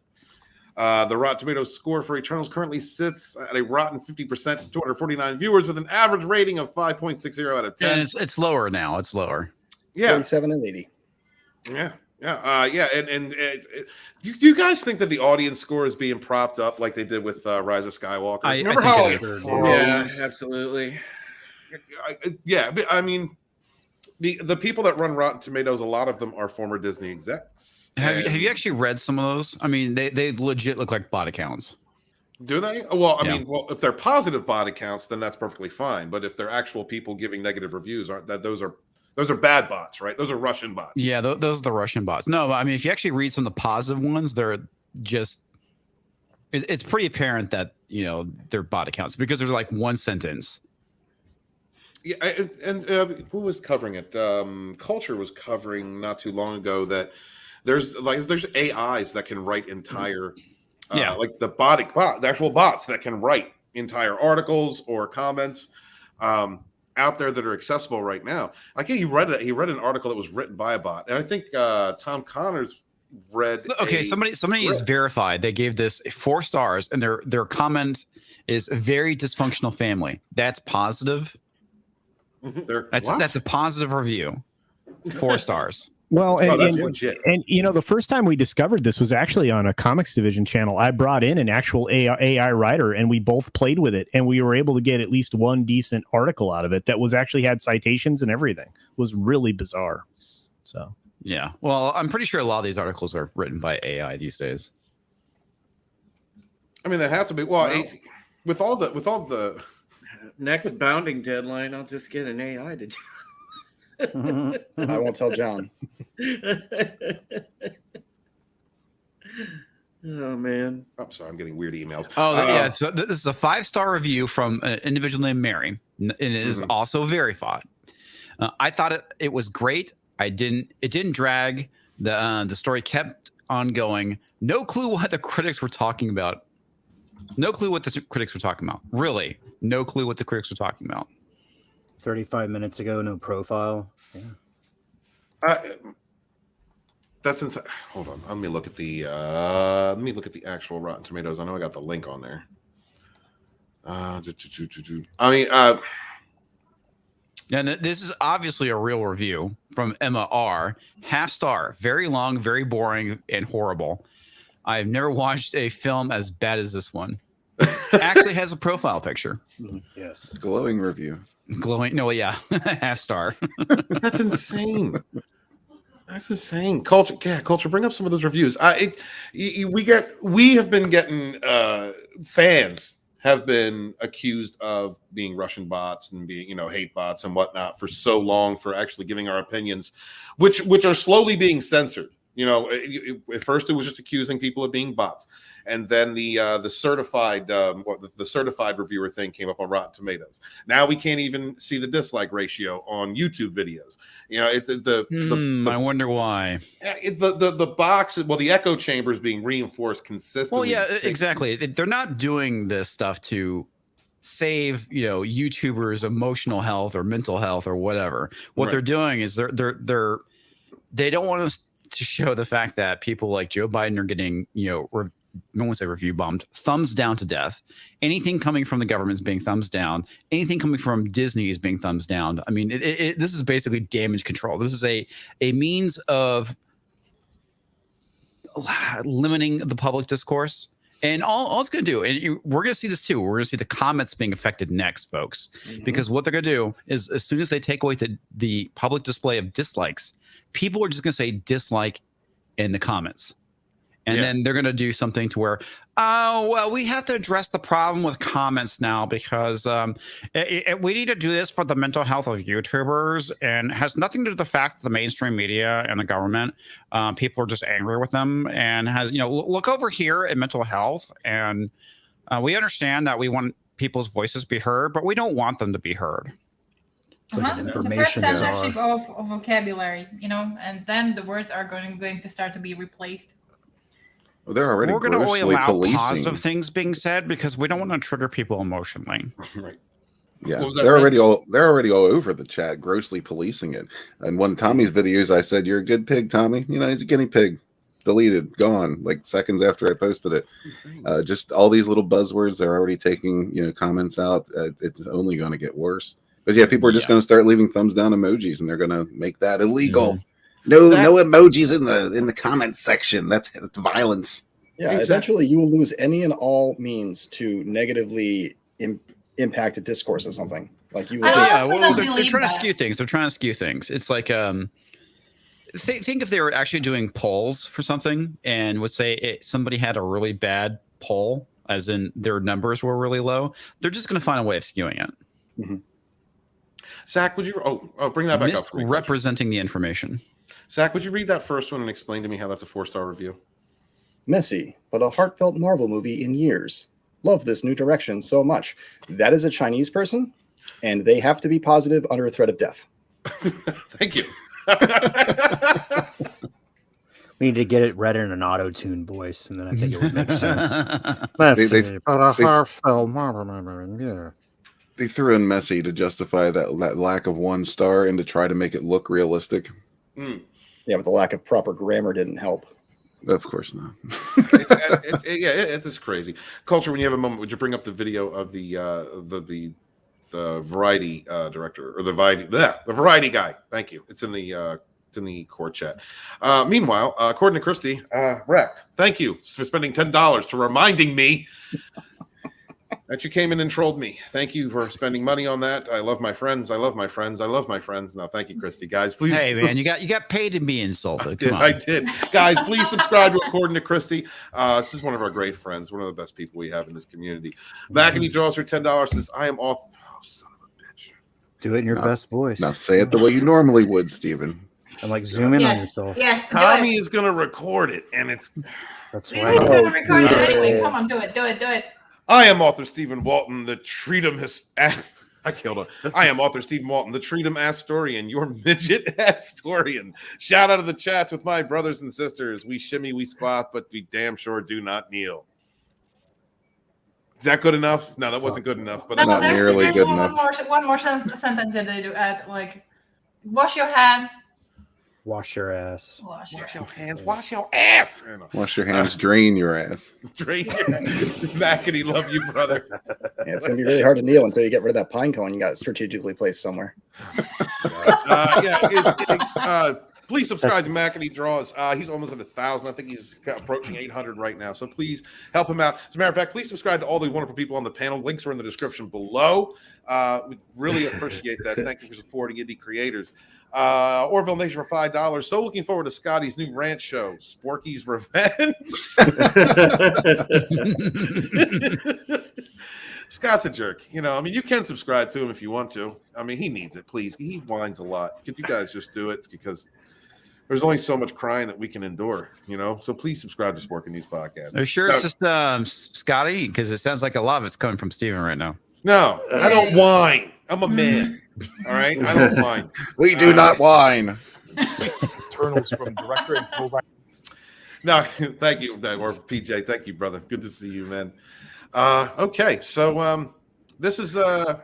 S2: The Rotten Tomatoes score for Eternals currently sits at a rotten 50%, 249 viewers with an average rating of 5.60 out of 10.
S3: And it's lower now. It's lower.
S2: Yeah,
S7: 47 and 80.
S2: Yeah. And you guys think that the audience score is being propped up like they did with Rise of Skywalker? Remember how
S3: it is.
S8: Yeah, absolutely.
S2: I mean, the people that run Rotten Tomatoes, a lot of them are former Disney execs.
S3: Have you actually read some of those? I mean, they legit look like bot accounts.
S2: Do they? Well, I mean, if they're positive bot accounts, then that's perfectly fine. But if they're actual people giving negative reviews, those are bad bots, right? Those are Russian bots.
S3: Yeah, those are the Russian bots. No, I mean, if you actually read some of the positive ones, they're just it's pretty apparent that they're bot accounts because there's like one sentence.
S2: Yeah, and who was covering it? Culture was covering not too long ago that there's AIs that can write entire, like the actual bots that can write entire articles or comments out there that are accessible right now. Like he read an article that was written by a bot, and I think Tom Connors read.
S3: Okay, somebody is verified. They gave this 4 stars, and their comment is a very dysfunctional family. That's positive. That's a positive review. 4 stars.
S1: Well,
S2: Oh,
S1: and,
S2: that's
S1: and,
S2: legit.
S1: and you know, the first time we discovered this was actually on a Comics Division channel. I brought in an actual AI writer, and we both played with it, and we were able to get at least one decent article out of it that was actually had citations and everything. It was really bizarre. So
S3: yeah, well, I'm pretty sure a lot of these articles are written by AI these days.
S2: I mean, that has to be. Well, with all the
S8: next bounding deadline, I'll just get an AI to do.
S7: I won't tell John.
S8: Oh man!
S2: I'm sorry, I'm getting weird emails.
S3: Oh yeah, so this is a 5-star review from an individual named Mary, and it is also verified. I thought it was great. It didn't drag. The story kept on going. No clue what the critics were talking about. No clue what the critics were talking about. Really, no clue what the critics were talking about.
S9: 35 minutes ago, no profile. Yeah.
S2: That's insane. Hold on. Let me look at the actual Rotten Tomatoes. I know I got the link on there. I mean,
S3: and this is obviously a real review from Emma R. 1/2 star. Very long, very boring, and horrible. I've never watched a film as bad as this one. Actually has a profile picture.
S9: Yes.
S11: Glowing review.
S3: Glowing. No, yeah. 1/2 star.
S2: That's insane. That's insane. Culture. Bring up some of those reviews. We have been getting fans have been accused of being Russian bots and being, hate bots and whatnot for so long for actually giving our opinions, which are slowly being censored. At first it was just accusing people of being bots, and then the certified the certified reviewer thing came up on Rotten Tomatoes. Now we can't even see the dislike ratio on YouTube videos. It's
S3: I wonder why.
S2: The box. Well, the echo chamber is being reinforced consistently.
S3: Well, yeah, exactly. They're not doing this stuff to save YouTubers' emotional health or mental health or whatever. What they're doing is they don't want us to show the fact that people like Joe Biden are getting, no one say review bombed, thumbs down to death. Anything coming from the government is being thumbs down. Anything coming from Disney is being thumbs down. I mean, this is basically damage control. This is a means of limiting the public discourse. And all it's going to do, and we're going to see this too. We're going to see the comments being affected next, folks, because what they're going to do is as soon as they take away the public display of dislikes, people are just going to say dislike in the comments. And then they're going to do something to where, oh, well, we have to address the problem with comments now because we need to do this for the mental health of YouTubers, and has nothing to do with the fact that the mainstream media and the government, people are just angry with them, and has, look over here at mental health. And we understand that we want people's voices to be heard, but we don't want them to be heard.
S9: It's like an
S10: The first
S9: information
S10: censorship of vocabulary, and then the words are going to start to be replaced.
S11: Well, they're already
S3: We're going to only allow
S11: policing.
S3: positive things being said because we don't want to trigger people emotionally.
S2: Right.
S11: Yeah, they're already all over the chat, grossly policing it. And one of Tommy's videos, I said, "You're a good pig, Tommy." He's a guinea pig. Deleted, gone, like seconds after I posted it. Just all these little buzzwords. They're already taking comments out. It's only going to get worse. But yeah, people are just going to start leaving thumbs down emojis, and they're going to make that illegal. No emojis in the comments section. That's violence.
S7: Yeah, eventually you will lose any and all means to negatively impact a discourse of something. Like you will
S3: they're trying to skew things. They're trying to skew things. It's like think if they were actually doing polls for something and would say somebody had a really bad poll, as in their numbers were really low, they're just going to find a way of skewing it.
S2: Zach, would you bring that back up?
S3: Representing the information.
S2: Zach, would you read that first one and explain to me how that's a 4-star review?
S7: Messy, but a heartfelt Marvel movie in years. Love this new direction so much. That is a Chinese person, and they have to be positive under a threat of death.
S2: Thank you.
S9: We need to get it read in an auto-tune voice, and then I think it would make sense.
S11: They threw in Messy to justify that lack of 1 star and to try to make it look realistic.
S7: Yeah, but the lack of proper grammar didn't help.
S11: Of course not.
S2: It's just crazy. Culture, when you have a moment, would you bring up the video of the variety director or the variety guy? Thank you. It's in in the core chat. Meanwhile, according to Christy, wrecked. Thank you for spending $10 to reminding me that you came in and trolled me. Thank you for spending money on that. I love my friends. I love my friends. I love my friends. No, thank you, Christy. Guys, please.
S3: Hey man, you got paid to be insulted. Come on.
S2: I did. Guys, please subscribe to According to Christy. This is one of our great friends, one of the best people we have in this community. Mackie draws her $10. Says, I am off. Oh, son of a bitch.
S9: Do it in your best voice.
S11: Now say it the way you normally would, Steven.
S9: And like zoom in on yourself.
S10: Yes,
S2: Tommy is going to record it, and it's.
S9: That's
S10: He's
S9: right.
S10: going to record it anyway. Come on, do it.
S2: I am author Stephen Walton, the Treatum I killed him. I am author Stephen Walton, the Treatum Astorian, your midget Astorian. Shout out to the chats with my brothers and sisters. We shimmy, we squat, but we damn sure do not kneel. Is that good enough? No, that wasn't good enough. But
S11: Not nearly
S10: there's
S11: good
S10: one
S11: enough.
S10: more sentence that they do add, like, wash your hands.
S9: Wash your ass.
S10: Wash your
S2: hands. Wash your ass.
S11: Wash your hands. Drain your ass.
S2: Drain your Mackety, love you, brother.
S7: Yeah, it's gonna be really hard to kneel until you get rid of that pine cone you got strategically placed somewhere.
S2: Please subscribe to Mackety Draws. He's almost at 1,000. I think he's approaching 800 right now. So please help him out. As a matter of fact, please subscribe to all the wonderful people on the panel. Links are in the description below. We really appreciate that. Thank you for supporting indie creators. Orville Nation for $5. So looking forward to Scotty's new ranch show, Sporky's Revenge. Scott's a jerk. You know, I mean, you can subscribe to him if you want to. I mean, he needs it, please. He whines a lot. Could you guys just do it? Because there's only so much crying that we can endure, you know? So please subscribe to Sporking News Podcast.
S3: Are you sure it's just Scotty? Because it sounds like a lot of it's coming from Steven right now.
S2: No, I don't whine. I'm a man. All right? I don't whine.
S11: We do not whine.
S14: Eternals from director and co-writer.
S2: No, thank you, or PJ. Thank you, brother. Good to see you, man. Okay, so this is a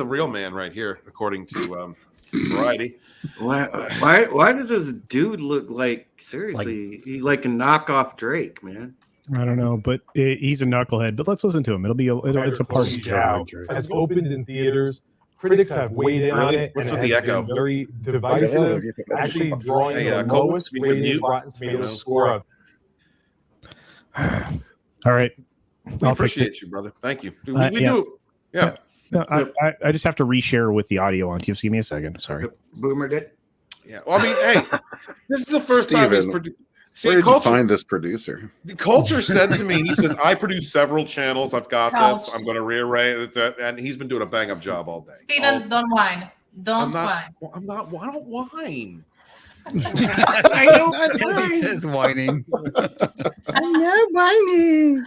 S2: real man right here, according to Variety.
S8: Why does this dude look like, seriously, he like a knockoff Drake, man?
S1: I don't know, but he's a knucklehead. But let's listen to him. It's a party.
S14: Has opened in theaters. Critics have weighed in on it.
S2: What's
S14: and
S2: with
S14: it
S2: the
S14: has
S2: echo?
S14: been very divisive, actually drawing the lowest rated Rotten Tomatoes score of.
S1: All right.
S2: I appreciate you, brother. Thank you. We do. Yeah.
S1: No, I just have to reshare with the audio on. Just give me a second. Sorry.
S8: Boomer did.
S2: Yeah. Well, I mean, hey, this is the first time he's produced. See,
S11: Where did you find this producer?
S2: The Culture said to me, he says, I produce several channels. I've got this. I'm going to rearrange it. And he's been doing a bang up job all day.
S10: Steven, don't whine. Don't whine.
S2: I don't whine.
S3: I don't whine. He says whining.
S9: I'm not whining.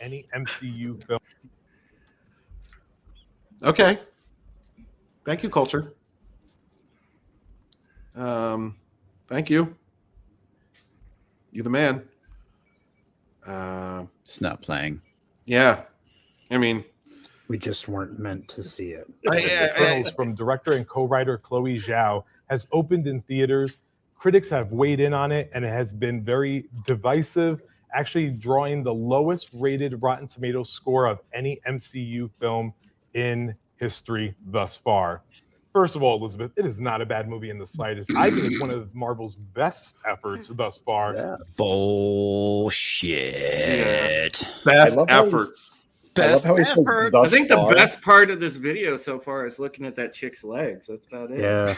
S14: Any MCU film.
S2: Okay. Thank you, Culture. Thank you. You're the man.
S3: It's not playing.
S2: Yeah. I mean,
S9: we just weren't meant to see it.
S14: Eternals from director and co-writer Chloe Zhao has opened in theaters. Critics have weighed in on it, and it has been very divisive, actually drawing the lowest rated Rotten Tomatoes score of any MCU film in history thus far. First of all, Elizabeth, it is not a bad movie in the slightest. I think it's one of Marvel's best efforts thus far.
S9: Yeah.
S3: Bullshit.
S2: Best efforts.
S3: Best
S8: effort. I think the best part of this video so far is looking at that chick's legs. That's about it.
S9: Yeah.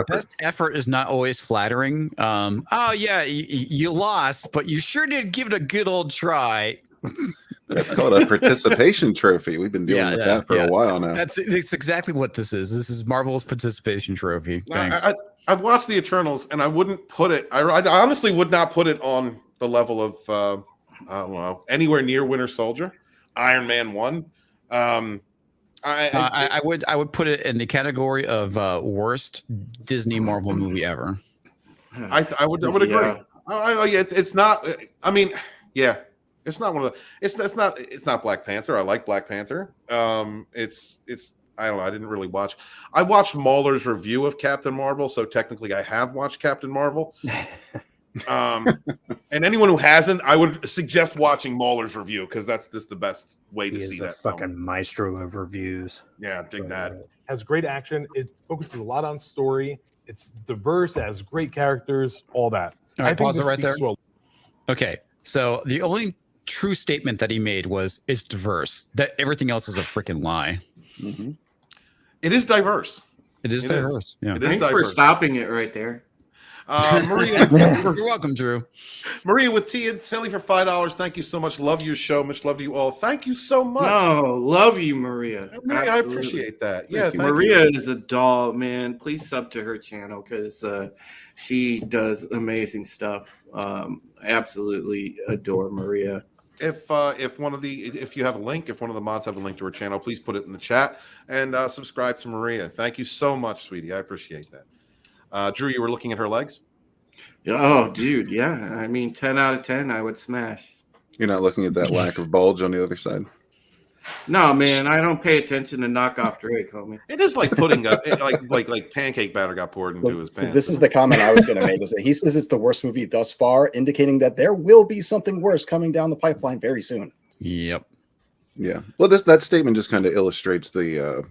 S3: Best effort is not always flattering. You lost, but you sure did give it a good old try.
S11: That's called a participation trophy. We've been dealing with that for a while now.
S3: That's exactly what this is. This is Marvel's participation trophy. Thanks.
S2: I've watched the Eternals, and I wouldn't put it. I honestly would not put it on the level of I don't know, anywhere near Winter Soldier, Iron Man 1.
S3: I would put it in the category of worst Disney Marvel movie ever.
S2: I would agree. It's not. I mean, yeah. It's not one of the. It's not Black Panther. I like Black Panther. It's. I don't know. I didn't really watch. I watched Mauler's review of Captain Marvel, so technically I have watched Captain Marvel. And anyone who hasn't, I would suggest watching Mauler's review because that's just the best way to see that.
S9: Fucking maestro of reviews.
S2: Yeah, dig that.
S14: Has great action. It focuses a lot on story It's diverse, it has great characters, all that.
S3: All right,
S14: I think
S3: pause it
S14: this
S3: right there.
S14: speaks to
S3: Okay, so the only true statement that he made was it's diverse. That everything else is a freaking lie.
S7: Mm-hmm.
S2: It is diverse.
S3: It is diverse. Yeah.
S2: It is
S8: Thanks for
S2: diverse.
S8: stopping it right there.
S2: Maria,
S3: you're welcome, Drew.
S2: Maria with tea and Silly for $5. Thank you so much. Love your show. Much love to you all. Thank you so much.
S8: No, love you, Maria.
S2: Maria, I appreciate that. Yeah, thank
S8: Maria
S2: you.
S8: is a doll, man. Please sub to her channel because she does amazing stuff. Absolutely adore Maria.
S2: If you have a link, if one of the mods have a link to her channel, please put it in the chat and subscribe to Maria. Thank you so much, sweetie. I appreciate that. Drew, you were looking at her legs?
S8: Oh, dude, yeah. I mean, 10 out of 10, I would smash.
S11: You're not looking at that lack of bulge on the other side.
S8: No, man, I don't pay attention to knockoff Drake, homie.
S2: It is like putting like pancake batter got poured into his pants.
S7: This is the comment I was going to make. Is that he says it's the worst movie thus far, indicating that there will be something worse coming down the pipeline very soon.
S3: Yep.
S11: Yeah. Well, that statement just kind of illustrates the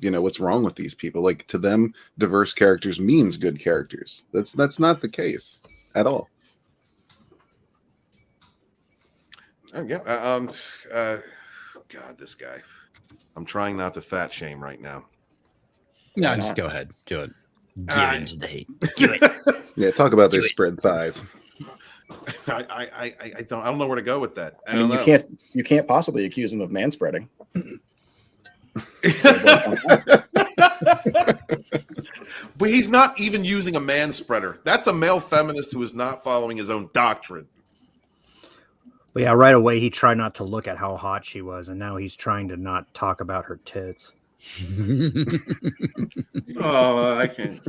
S11: what's wrong with these people. Like, to them, diverse characters means good characters. That's not the case at all.
S2: God, this guy. I'm trying not to fat shame right now.
S3: No, just go ahead. Do it. Get into the hate. Do it.
S11: Yeah, talk about their spread thighs.
S2: I don't know where to go with that.
S7: I mean, you can't possibly accuse him of manspreading.
S2: But he's not even using a man spreader. That's a male feminist who is not following his own doctrine.
S9: Well, yeah, right away he tried not to look at how hot she was, and now he's trying to not talk about her tits.
S8: Oh, I can't.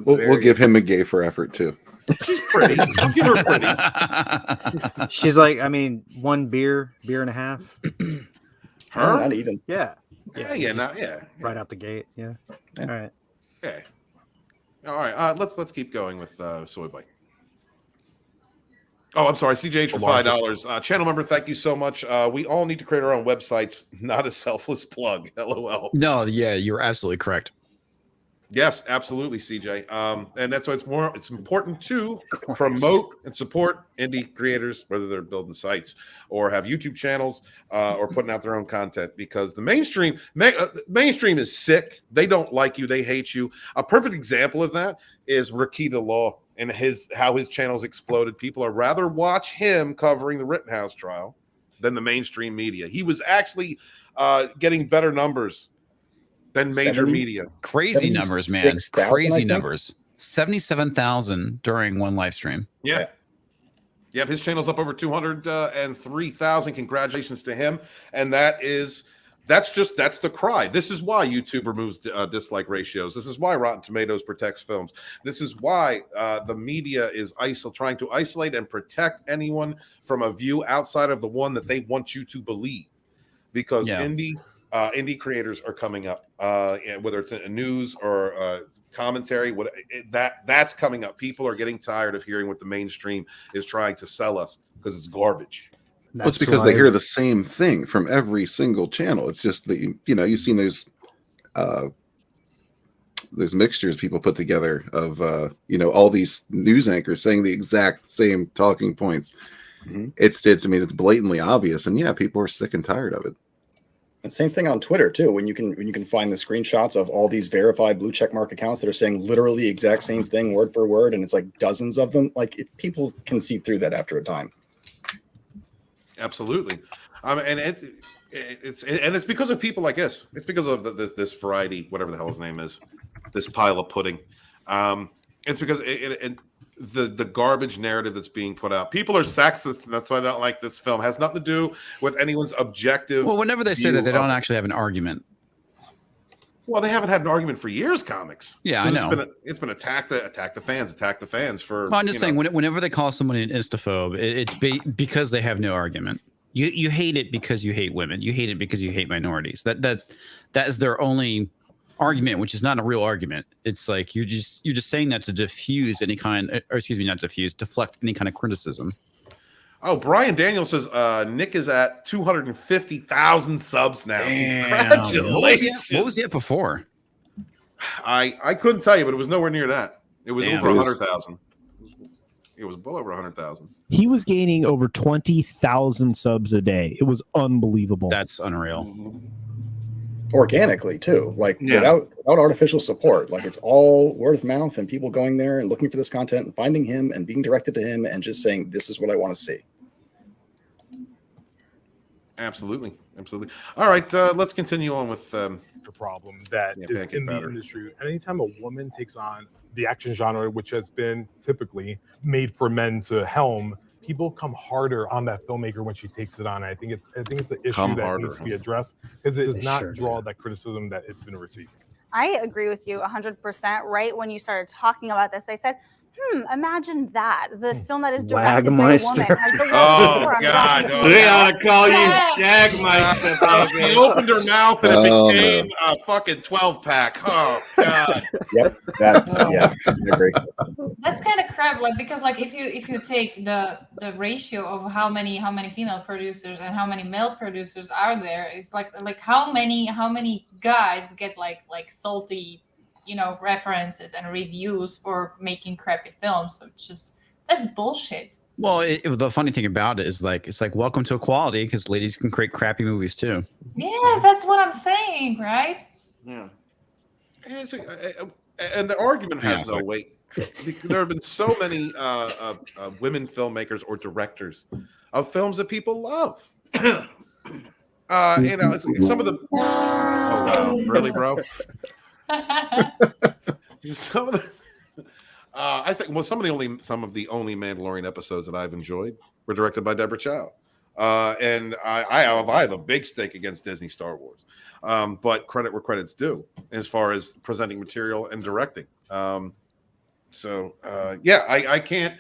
S11: We'll give him a gay for effort too.
S2: She's pretty. I'll give her pretty.
S9: She's like, I mean, one beer and a half.
S2: Her?
S7: Not even.
S9: Yeah.
S2: Right
S9: out the gate. Yeah. All right.
S2: Okay. All right. Let's keep going with Soy Bite. Oh, I'm sorry. CJH for $5. Channel member, thank you so much. We all need to create our own websites, not a selfless plug. LOL.
S3: No, yeah, you're absolutely correct.
S2: Yes, absolutely, CJ. And that's why it's important to promote and support indie creators, whether they're building sites or have YouTube channels or putting out their own content, because the mainstream is sick. They don't like you. They hate you. A perfect example of that is Rakita Law and how his channel's exploded. People are rather watch him covering the Rittenhouse trial than the mainstream media. He was actually getting better numbers than major media.
S3: Crazy numbers, man. Crazy numbers. 77,000 during one live stream.
S2: Yeah. Yep, his channel's up over 203,000. Congratulations to him. And that's the cry. This is why YouTube removes dislike ratios. This is why Rotten Tomatoes protects films. This is why the media is trying to isolate and protect anyone from a view outside of the one that they want you to believe. Because indie creators are coming up, whether it's in news or commentary. That's coming up. People are getting tired of hearing what the mainstream is trying to sell us because it's garbage.
S11: Well, it's because they hear the same thing from every single channel. It's just that you've seen those mixtures people put together of all these news anchors saying the exact same talking points. Mm-hmm. It's blatantly obvious, and people are sick and tired of it.
S7: And same thing on Twitter too. When you can find the screenshots of all these verified blue checkmark accounts that are saying literally the exact same thing word for word, and it's like dozens of them. People can see through that after a time.
S2: Absolutely, and it's because of people like this. It's because of this variety, whatever the hell his name is, this pile of pudding. It's because the garbage narrative that's being put out. People are sexist, and that's why I don't like this film. It has nothing to do with anyone's objective.
S3: Well, whenever they say that, they don't actually have an argument.
S2: Well, they haven't had an argument for years, Comix.
S3: Yeah, I know.
S2: It's been attack the fans for.
S3: Well, I'm just saying, whenever they call someone an instaphobe, it's because they have no argument. You hate it because you hate women. You hate it because you hate minorities. That is their only argument, which is not a real argument. It's like you're just saying that to diffuse any kind, or excuse me, not diffuse, deflect any kind of criticism.
S2: Oh, Brian Daniels says Nick is at 250,000 subs now.
S3: Damn.
S2: Congratulations.
S3: What was he at before?
S2: I couldn't tell you, but it was nowhere near that. It was
S3: Damn.
S2: over 100,000. It was well over 100,000.
S1: He was gaining over 20,000 subs a day. It was unbelievable.
S3: That's unreal.
S7: Organically too, like without artificial support. Like it's all word of mouth and people going there and looking for this content and finding him and being directed to him and just saying, this is what I want to see.
S2: Absolutely. All right, let's continue on with
S14: the problem that is in the industry. Anytime a woman takes on the action genre, which has been typically made for men to helm, people come harder on that filmmaker when she takes it on. I think it's the issue that needs to be addressed because it does not draw that criticism that it's been received.
S15: I agree with you 100%. Right when you started talking about this, I said, imagine that. The film that is directed by a woman has the
S2: Oh,
S15: world
S2: God.
S8: They ought to call you Shagmeister.
S2: She opened her mouth and it became a fucking 12-pack. Oh, God.
S7: Yep. That's, I agree.
S10: That's kind of crap, like, because like if you take the ratio of how many female producers and how many male producers are there, it's like how many guys get like salty, references and reviews for making crappy films. So it's just, that's bullshit.
S3: Well, the funny thing about it is it's like welcome to equality because ladies can create crappy movies too.
S10: Yeah, that's what I'm saying, right?
S8: Yeah.
S2: And the argument has no weight. There have been so many women filmmakers or directors of films that people love. Some of the. Oh wow! Really, bro? Some of the. I think some of the only Mandalorian episodes that I've enjoyed were directed by Deborah Chow, and I have a big stake against Disney Star Wars, but credit where credit's due as far as presenting material and directing. I can't.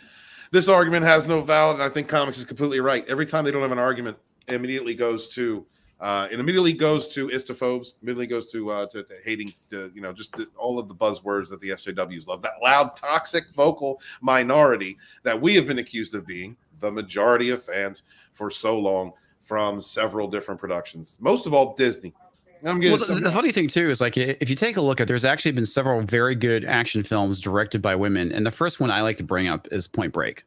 S2: This argument has no valid, and I think Comix is completely right. Every time they don't have an argument, it immediately goes to istophobes, immediately goes to hating, all of the buzzwords that the SJWs love. That loud, toxic, vocal minority that we have been accused of being the majority of fans for so long from several different productions, most of all Disney.
S3: The funny thing too is if you take a look at, there's actually been several very good action films directed by women, and the first one I like to bring up is Point Break.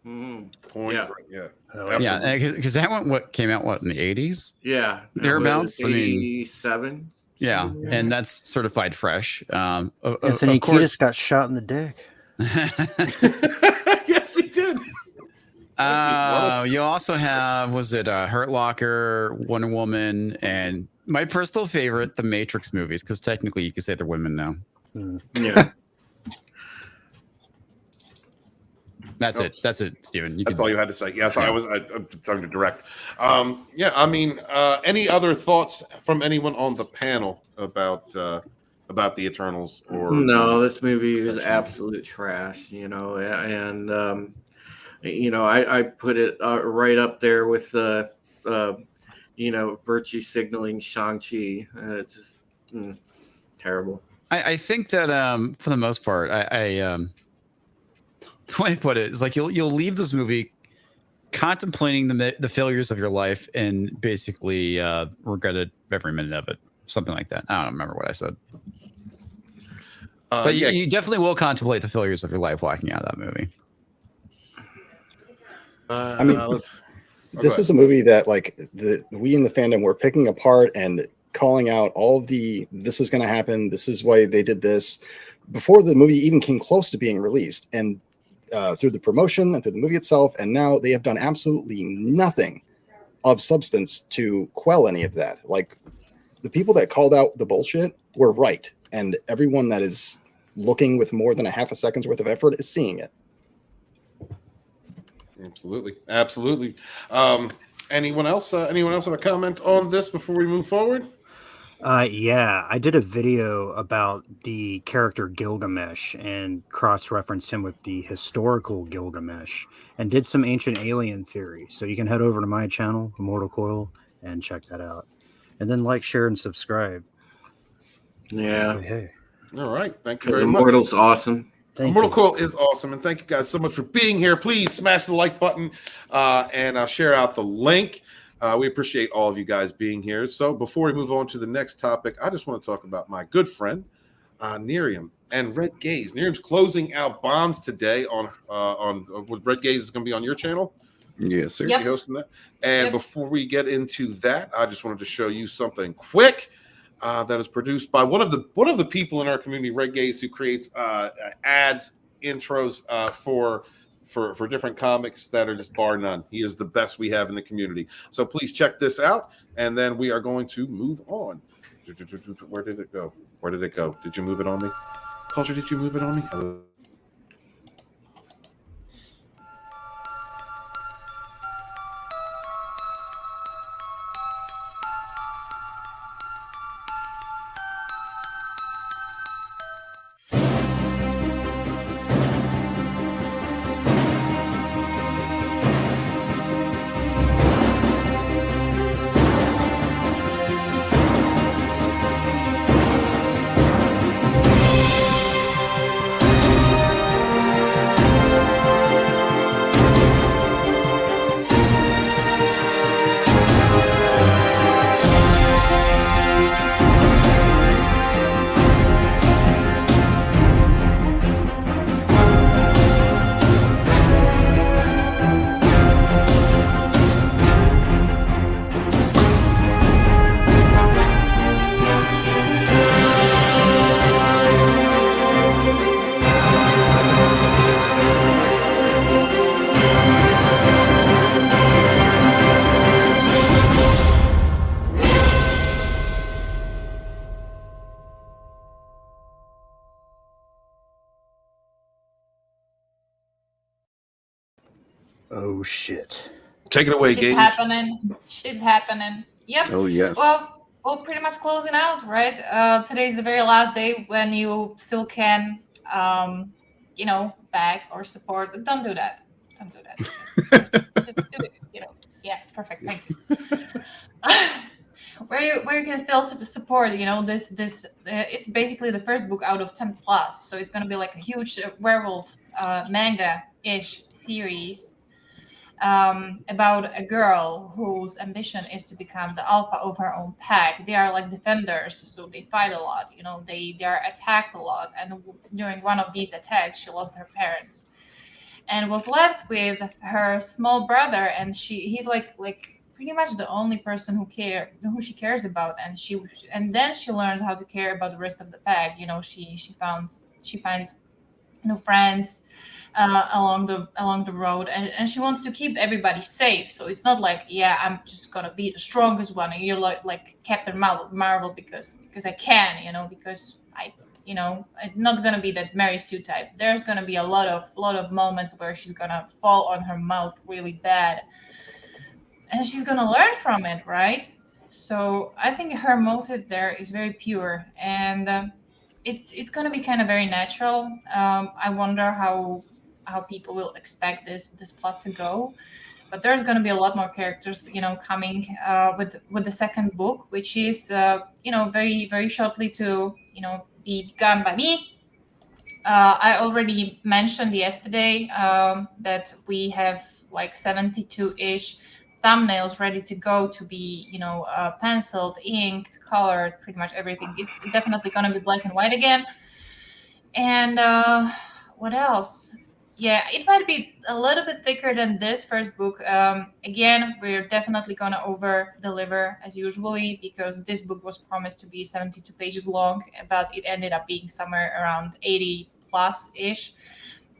S2: Break,
S3: yeah, because that one came out in the 80s?
S8: Yeah,
S3: thereabouts.
S8: 87.
S3: Yeah, and that's certified fresh.
S9: Anthony Kiedis got shot in the dick.
S2: Yes, he did.
S3: You also have, Hurt Locker, Wonder Woman, and my personal favorite, the Matrix movies, because technically you could say they're women now.
S2: Yeah.
S3: That's it, Steven.
S2: That's all you had to say. Yes, I'm trying to direct. Any other thoughts from anyone on the panel about the Eternals? Or
S8: no, this movie is absolute trash. I put it right up there with virtue signaling Shang-Chi. It's just terrible.
S3: I think that for the most part, the way I put it is you'll leave this movie contemplating the failures of your life and basically regretted every minute of it. Something like that. I don't remember what I said. But you definitely will contemplate the failures of your life walking out of that movie.
S7: This is a movie that we in the fandom were picking apart and calling out all of this is going to happen. This is why they did this before the movie even came close to being released. And through the promotion and through the movie itself, and now they have done absolutely nothing of substance to quell any of that. Like, the people that called out the bullshit were right, and everyone that is looking with more than a half a second's worth of effort is seeing it.
S2: Absolutely. Anyone else have a comment on this before we move forward?
S9: I did a video about the character Gilgamesh and cross-referenced him with the historical Gilgamesh and did some ancient alien theory. So you can head over to my channel, Immortal Coil, and check that out. And then like, share, and subscribe.
S8: Yeah.
S9: Hey.
S2: All right. Thank you very much.
S8: Immortal's awesome.
S2: Immortal Coil is awesome, and thank you guys so much for being here. Please smash the like button and share out the link. We appreciate all of you guys being here. So before we move on to the next topic, I just want to talk about my good friend, Nerium and Red Gaze. Nerium's closing out bonds today on with Red Gaze is going to be on your channel.
S11: Yes, sir.
S2: Yep. Hosting that. And before we get into that, I just wanted to show you something quick that is produced by one of the people in our community, Red Gaze, who creates ads, intros for different comics that are just bar none. He is the best we have in the community. So please check this out, and then we are going to move on. Where did it go? Where did it go? Did you move it on me? Culture, did you move it on me?
S9: Oh shit!
S2: Take it away,
S10: Shit's happening. Shit's happening. Yep.
S11: Oh yes.
S10: Well, we're pretty much closing out, right? Today's the very last day when you still can, beg or support. Don't do that. Don't do that. Just do it. Yeah, perfect. Thank you. where you can still support, this it's basically the first book out of 10 plus, so it's gonna be like a huge werewolf manga-ish series. About a girl whose ambition is to become the alpha of her own pack. They are like defenders, so they fight a lot. They are attacked a lot. And during one of these attacks, she lost her parents and was left with her small brother. And he's like pretty much the only person who she cares about. And then she learns how to care about the rest of the pack. She finds new friends along the road, and she wants to keep everybody safe. So it's not like, I'm just gonna be the strongest one, and you're like Captain Marvel because I can, because it's not gonna be that Mary Sue type. There's gonna be a lot of moments where she's gonna fall on her mouth really bad, and she's gonna learn from it, right? So I think her motive there is very pure, and it's gonna be kind of very natural. I wonder how people will expect this plot to go, but there's gonna be a lot more characters, coming with the second book, which is very very shortly to be begun by me. I already mentioned yesterday that we have like 72-ish thumbnails ready to go to be penciled, inked, colored, pretty much everything. It's definitely gonna be black and white again. And what else? Yeah, it might be a little bit thicker than this first book. Again, we're definitely gonna over deliver as usually, because this book was promised to be 72 pages long, but it ended up being somewhere around 80 plus ish.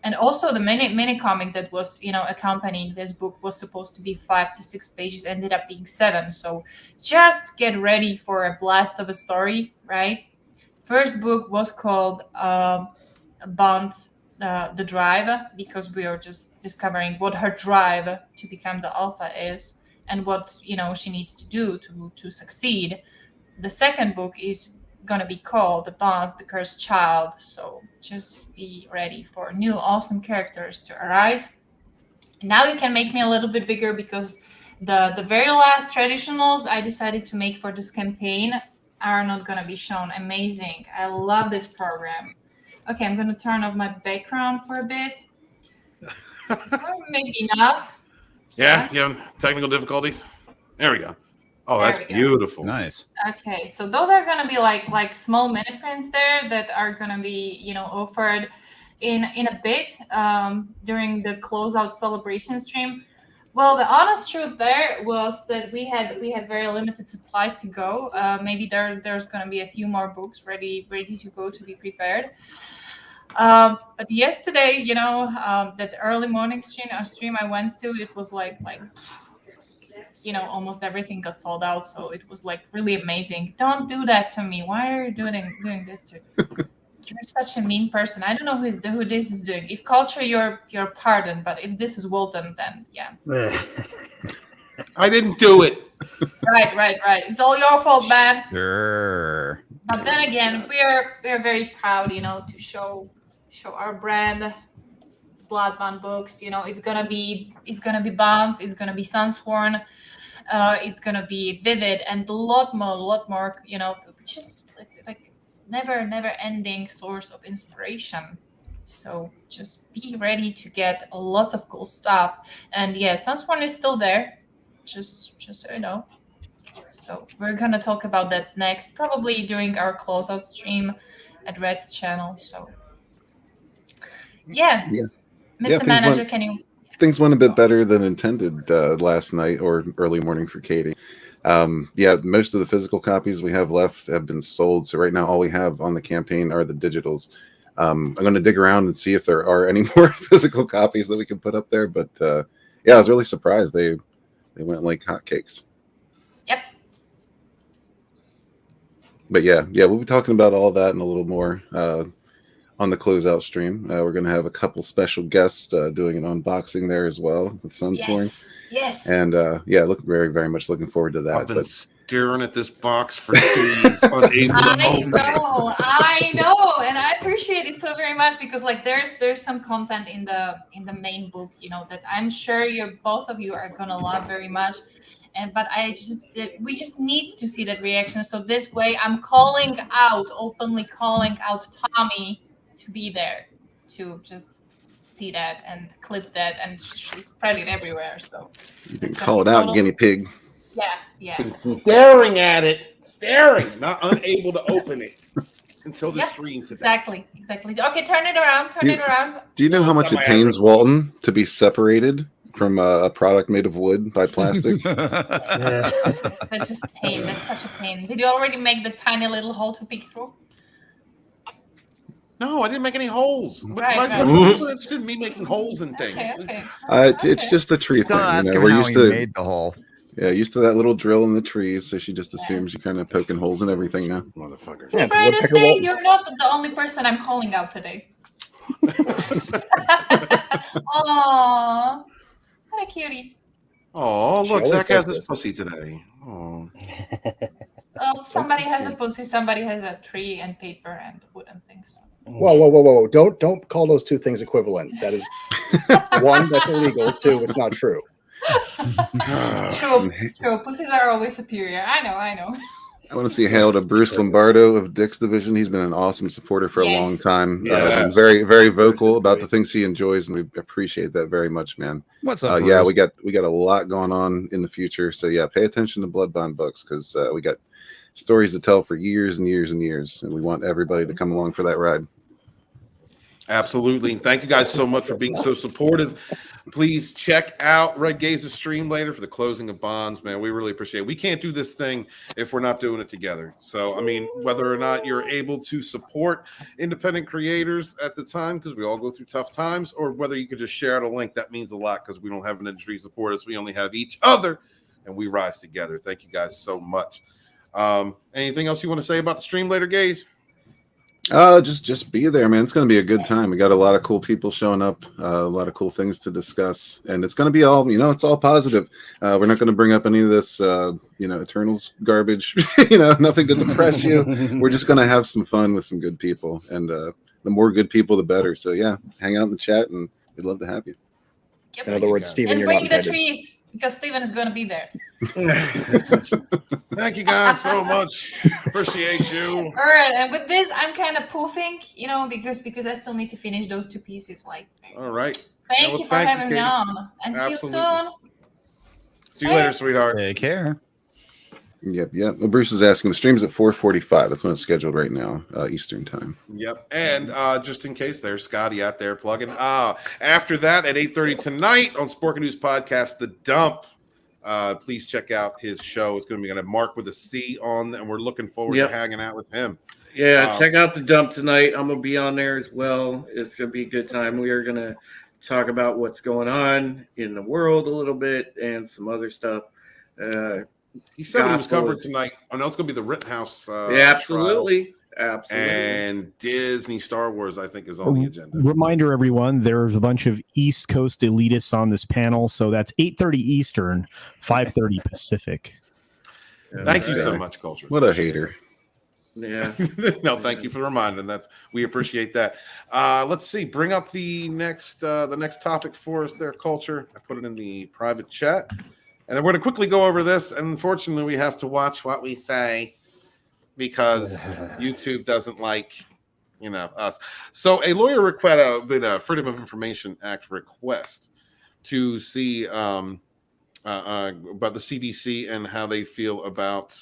S10: And also the mini comic that was, accompanying this book was supposed to be 5 to 6 pages, ended up being 7. So just get ready for a blast of a story, right? First book was called Bond, the Drive, because we are just discovering what her drive to become the alpha is and what, she needs to do to succeed. The second book is gonna be called The Bonds, the Cursed Child. So just be ready for new awesome characters to arise. And now you can make me a little bit bigger, because the very last traditionals I decided to make for this campaign are not gonna be shown. Amazing. I love this program. Okay, I'm gonna turn off my background for a bit. Or maybe not.
S2: Yeah, technical difficulties. There we go. Oh,
S10: There
S2: that's
S10: we go.
S2: beautiful.
S3: Nice.
S10: Okay, so those are gonna be like small mini prints there that are gonna be offered in a bit during the closeout celebration stream. Well, the honest truth there was that we had very limited supplies to go. Maybe there's gonna be a few more books ready to go to be prepared. But yesterday, that early morning stream I went to, it was like almost everything got sold out. So it was like really amazing. Don't do that to me. Why are you doing this to me? You're such a mean person. I don't know who this is doing. If culture, you're pardoned, but if this is Walton, then yeah.
S2: I didn't do it.
S10: Right. It's all your fault, man.
S3: Sure.
S10: But then again, we're very proud, to show our brand, Bloodbound Books. It's gonna be Bonds, it's gonna be Sunsworn, it's gonna be Vivid, and a lot more. Just like never ending source of inspiration. So just be ready to get lots of cool stuff. And yeah, Sunsworn is still there. Just so you know. So we're gonna talk about that next, probably during our closeout stream at Red's channel. So yeah. Mr. Manager, can you?
S11: Things went a bit better than intended last night or early morning for Katie. Most of the physical copies we have left have been sold. So right now, all we have on the campaign are the digitals. I'm going to dig around and see if there are any more physical copies that we can put up there. But I was really surprised. They went like hotcakes.
S10: Yep.
S11: But we'll be talking about all that and a little more on the closeout stream. We're going to have a couple special guests doing an unboxing there as well with Sunsworn.
S10: Yes.
S11: And look very, very much looking forward to that.
S2: I've been staring at this box for days, unable to open it.
S10: I know, and I appreciate it so very much because there's some content in the main book, that I'm sure both of you are gonna love very much. But we just need to see that reaction. So this way, I'm openly calling out Tommy to be there to just see that and clip that and spread it everywhere. So
S11: you can call it out, guinea pig.
S10: Yeah.
S2: Been staring at it, not unable to open it until the stream today.
S10: Exactly. Okay, turn it around.
S11: Do you know how much it pains Walton to be separated from a product made of wood by plastic?
S10: That's just pain. That's such a pain. Did you already make the tiny little hole to peek through?
S2: No, I didn't make any holes.
S10: Right.
S2: I'm interested in me making holes in things.
S10: Okay.
S11: It's just the tree thing.
S3: We're used to made the hole.
S11: Yeah, used to that little drill in the trees, so she just assumes you're kind of poking holes in everything now.
S2: Motherfucker.
S10: Yeah, brightest day, you're not the only person I'm calling out today. Aww. What a cutie.
S2: Oh, look, Zach has his pussy today. Oh.
S10: Well, somebody has a pussy, somebody has a tree and paper and wood and things.
S7: Whoa. Don't call those two things equivalent. That is one, that's illegal. Two, it's not true.
S10: True. Pussies are always superior. I know.
S11: I want to say hail to Bruce Lombardo of Dick's Division. He's been an awesome supporter for a long time. Been very, very vocal about the things he enjoys, and we appreciate that very much, man.
S3: What's up,
S11: Bruce? we got a lot going on in the future. So pay attention to Bloodbound Books because we got stories to tell for years and years and years, and we want everybody to come along for that ride.
S2: Absolutely. And thank you guys so much for being so supportive. Please check out Red Gazer's stream later for the closing of Bonds, man. We really appreciate it. We can't do this thing if we're not doing it together. So, I mean, whether or not you're able to support independent creators at the time, because we all go through tough times, or whether you could just share out a link, that means a lot because we don't have an industry support us. We only have each other, and we rise together. Thank you guys so much. Anything else you want to say about the stream later, Gaze?
S11: Just be there, man. It's going to be a good time. We got a lot of cool people showing up, a lot of cool things to discuss, and it's going to be all, it's all positive. We're not going to bring up any of this, Eternals garbage, nothing to depress you. We're just going to have some fun with some good people, and the more good people, the better. So hang out in the chat, and we'd love to have you.
S10: Yep.
S7: In other words, Steven, you're not
S10: bring the
S7: invited.
S10: trees because Steven is going to be there.
S2: Thank you guys so much. Appreciate you.
S10: All right, and with this, I'm kind of poofing, because I still need to finish those two pieces.
S2: All right.
S10: Thank you for having me on, and see you soon.
S2: See you later, sweetheart.
S3: Take care.
S11: Yep. Well, Bruce is asking. The stream's at 4:45. That's when it's scheduled right now, Eastern time.
S2: Yep. And just in case, there's Scotty out there plugging. After that, at 8:30 tonight on Sporking News Podcast, The Dump. Please check out his show. It's going to be Mark with a C on, and we're looking forward to hanging out with him.
S8: Yeah, check out The Dump tonight. I'm going to be on there as well. It's going to be a good time. We are going to talk about what's going on in the world a little bit and some other stuff.
S2: He said it was covered tonight. I know it's going to be the Rittenhouse.
S8: Absolutely.
S2: And Disney Star Wars, I think, is on the agenda.
S1: Reminder, everyone, there's a bunch of East Coast elitists on this panel. So that's 8:30 Eastern, 5:30 Pacific.
S2: Thank you so much, Culture.
S11: What a hater.
S8: Yeah.
S2: No, thank you for reminding that. We appreciate that. Let's see. Bring up the next topic for us there, Culture. I put it in the private chat. And then we're going to quickly go over this. And unfortunately, we have to watch what we say because YouTube doesn't like, us. So a lawyer requested a Freedom of Information Act request to see about the CDC and how they feel about,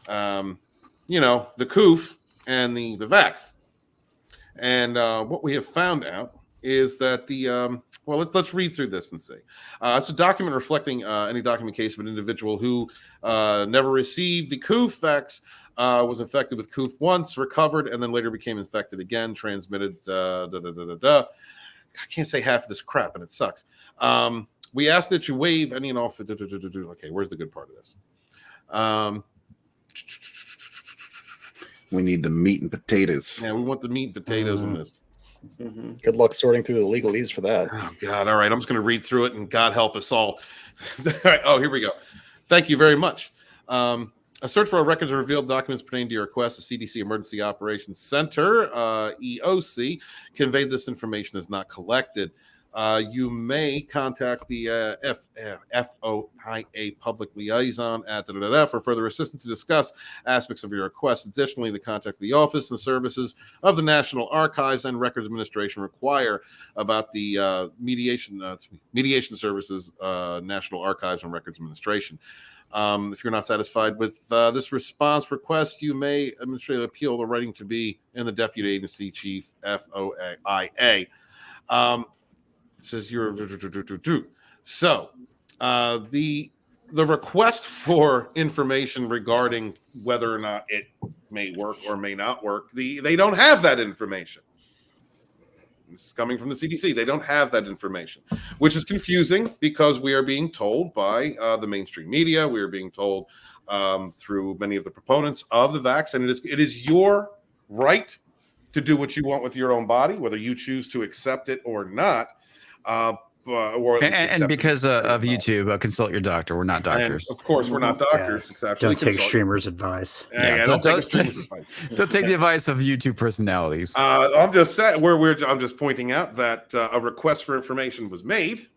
S2: the Coof and the vax. And what we have found out is that let's read through this and see. It's a document reflecting any document case of an individual who never received the Coof vax, was infected with Coof once, recovered, and then later became infected again, transmitted. I can't say half of this crap, and it sucks. We ask that you waive any and all. Okay, where's the good part of this?
S11: We need the meat and potatoes.
S2: Yeah, we want the meat and potatoes in this.
S7: Mm-hmm. Good luck sorting through the legalese for that.
S2: Oh, God. All right. I'm just going to read through it, and God help us all. All right. Oh, here we go. Thank you very much. A search for records of revealed documents pertaining to your request. The CDC Emergency Operations Center, EOC, conveyed this information is not collected. You may contact the FOIA public liaison at for further assistance to discuss aspects of your request. Additionally, the contact the office and services of the National Archives and Records Administration require about the mediation services, National Archives and Records Administration. If you're not satisfied with this response request, you may administratively appeal the writing to be in the Deputy Agency Chief, FOIA. Says you're so the request for information regarding whether or not it may work or may not work, they don't have that information. This is coming from the CDC. They don't have that information, which is confusing because we are being told by the mainstream media, we are being told through many of the proponents of the vax, and it is your right to do what you want with your own body, whether you choose to accept it or not.
S3: And because of YouTube, consult your doctor. We're not doctors.
S2: And of course, we're not doctors.
S9: Yeah.
S2: Exactly.
S9: Don't take streamers' advice.
S3: Don't take the advice of YouTube personalities.
S2: I'm just saying, I'm just pointing out that a request for information was made,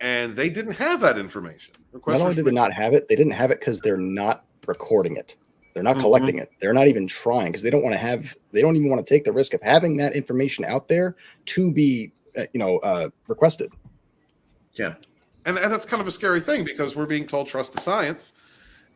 S2: and they didn't have that information.
S7: Not only did they not have it, they didn't have it because they're not recording it. They're not collecting it. They're not even trying because they don't want to have. They don't even want to take the risk of having that information out there to be requested.
S2: Yeah, and that's kind of a scary thing because we're being told trust the science,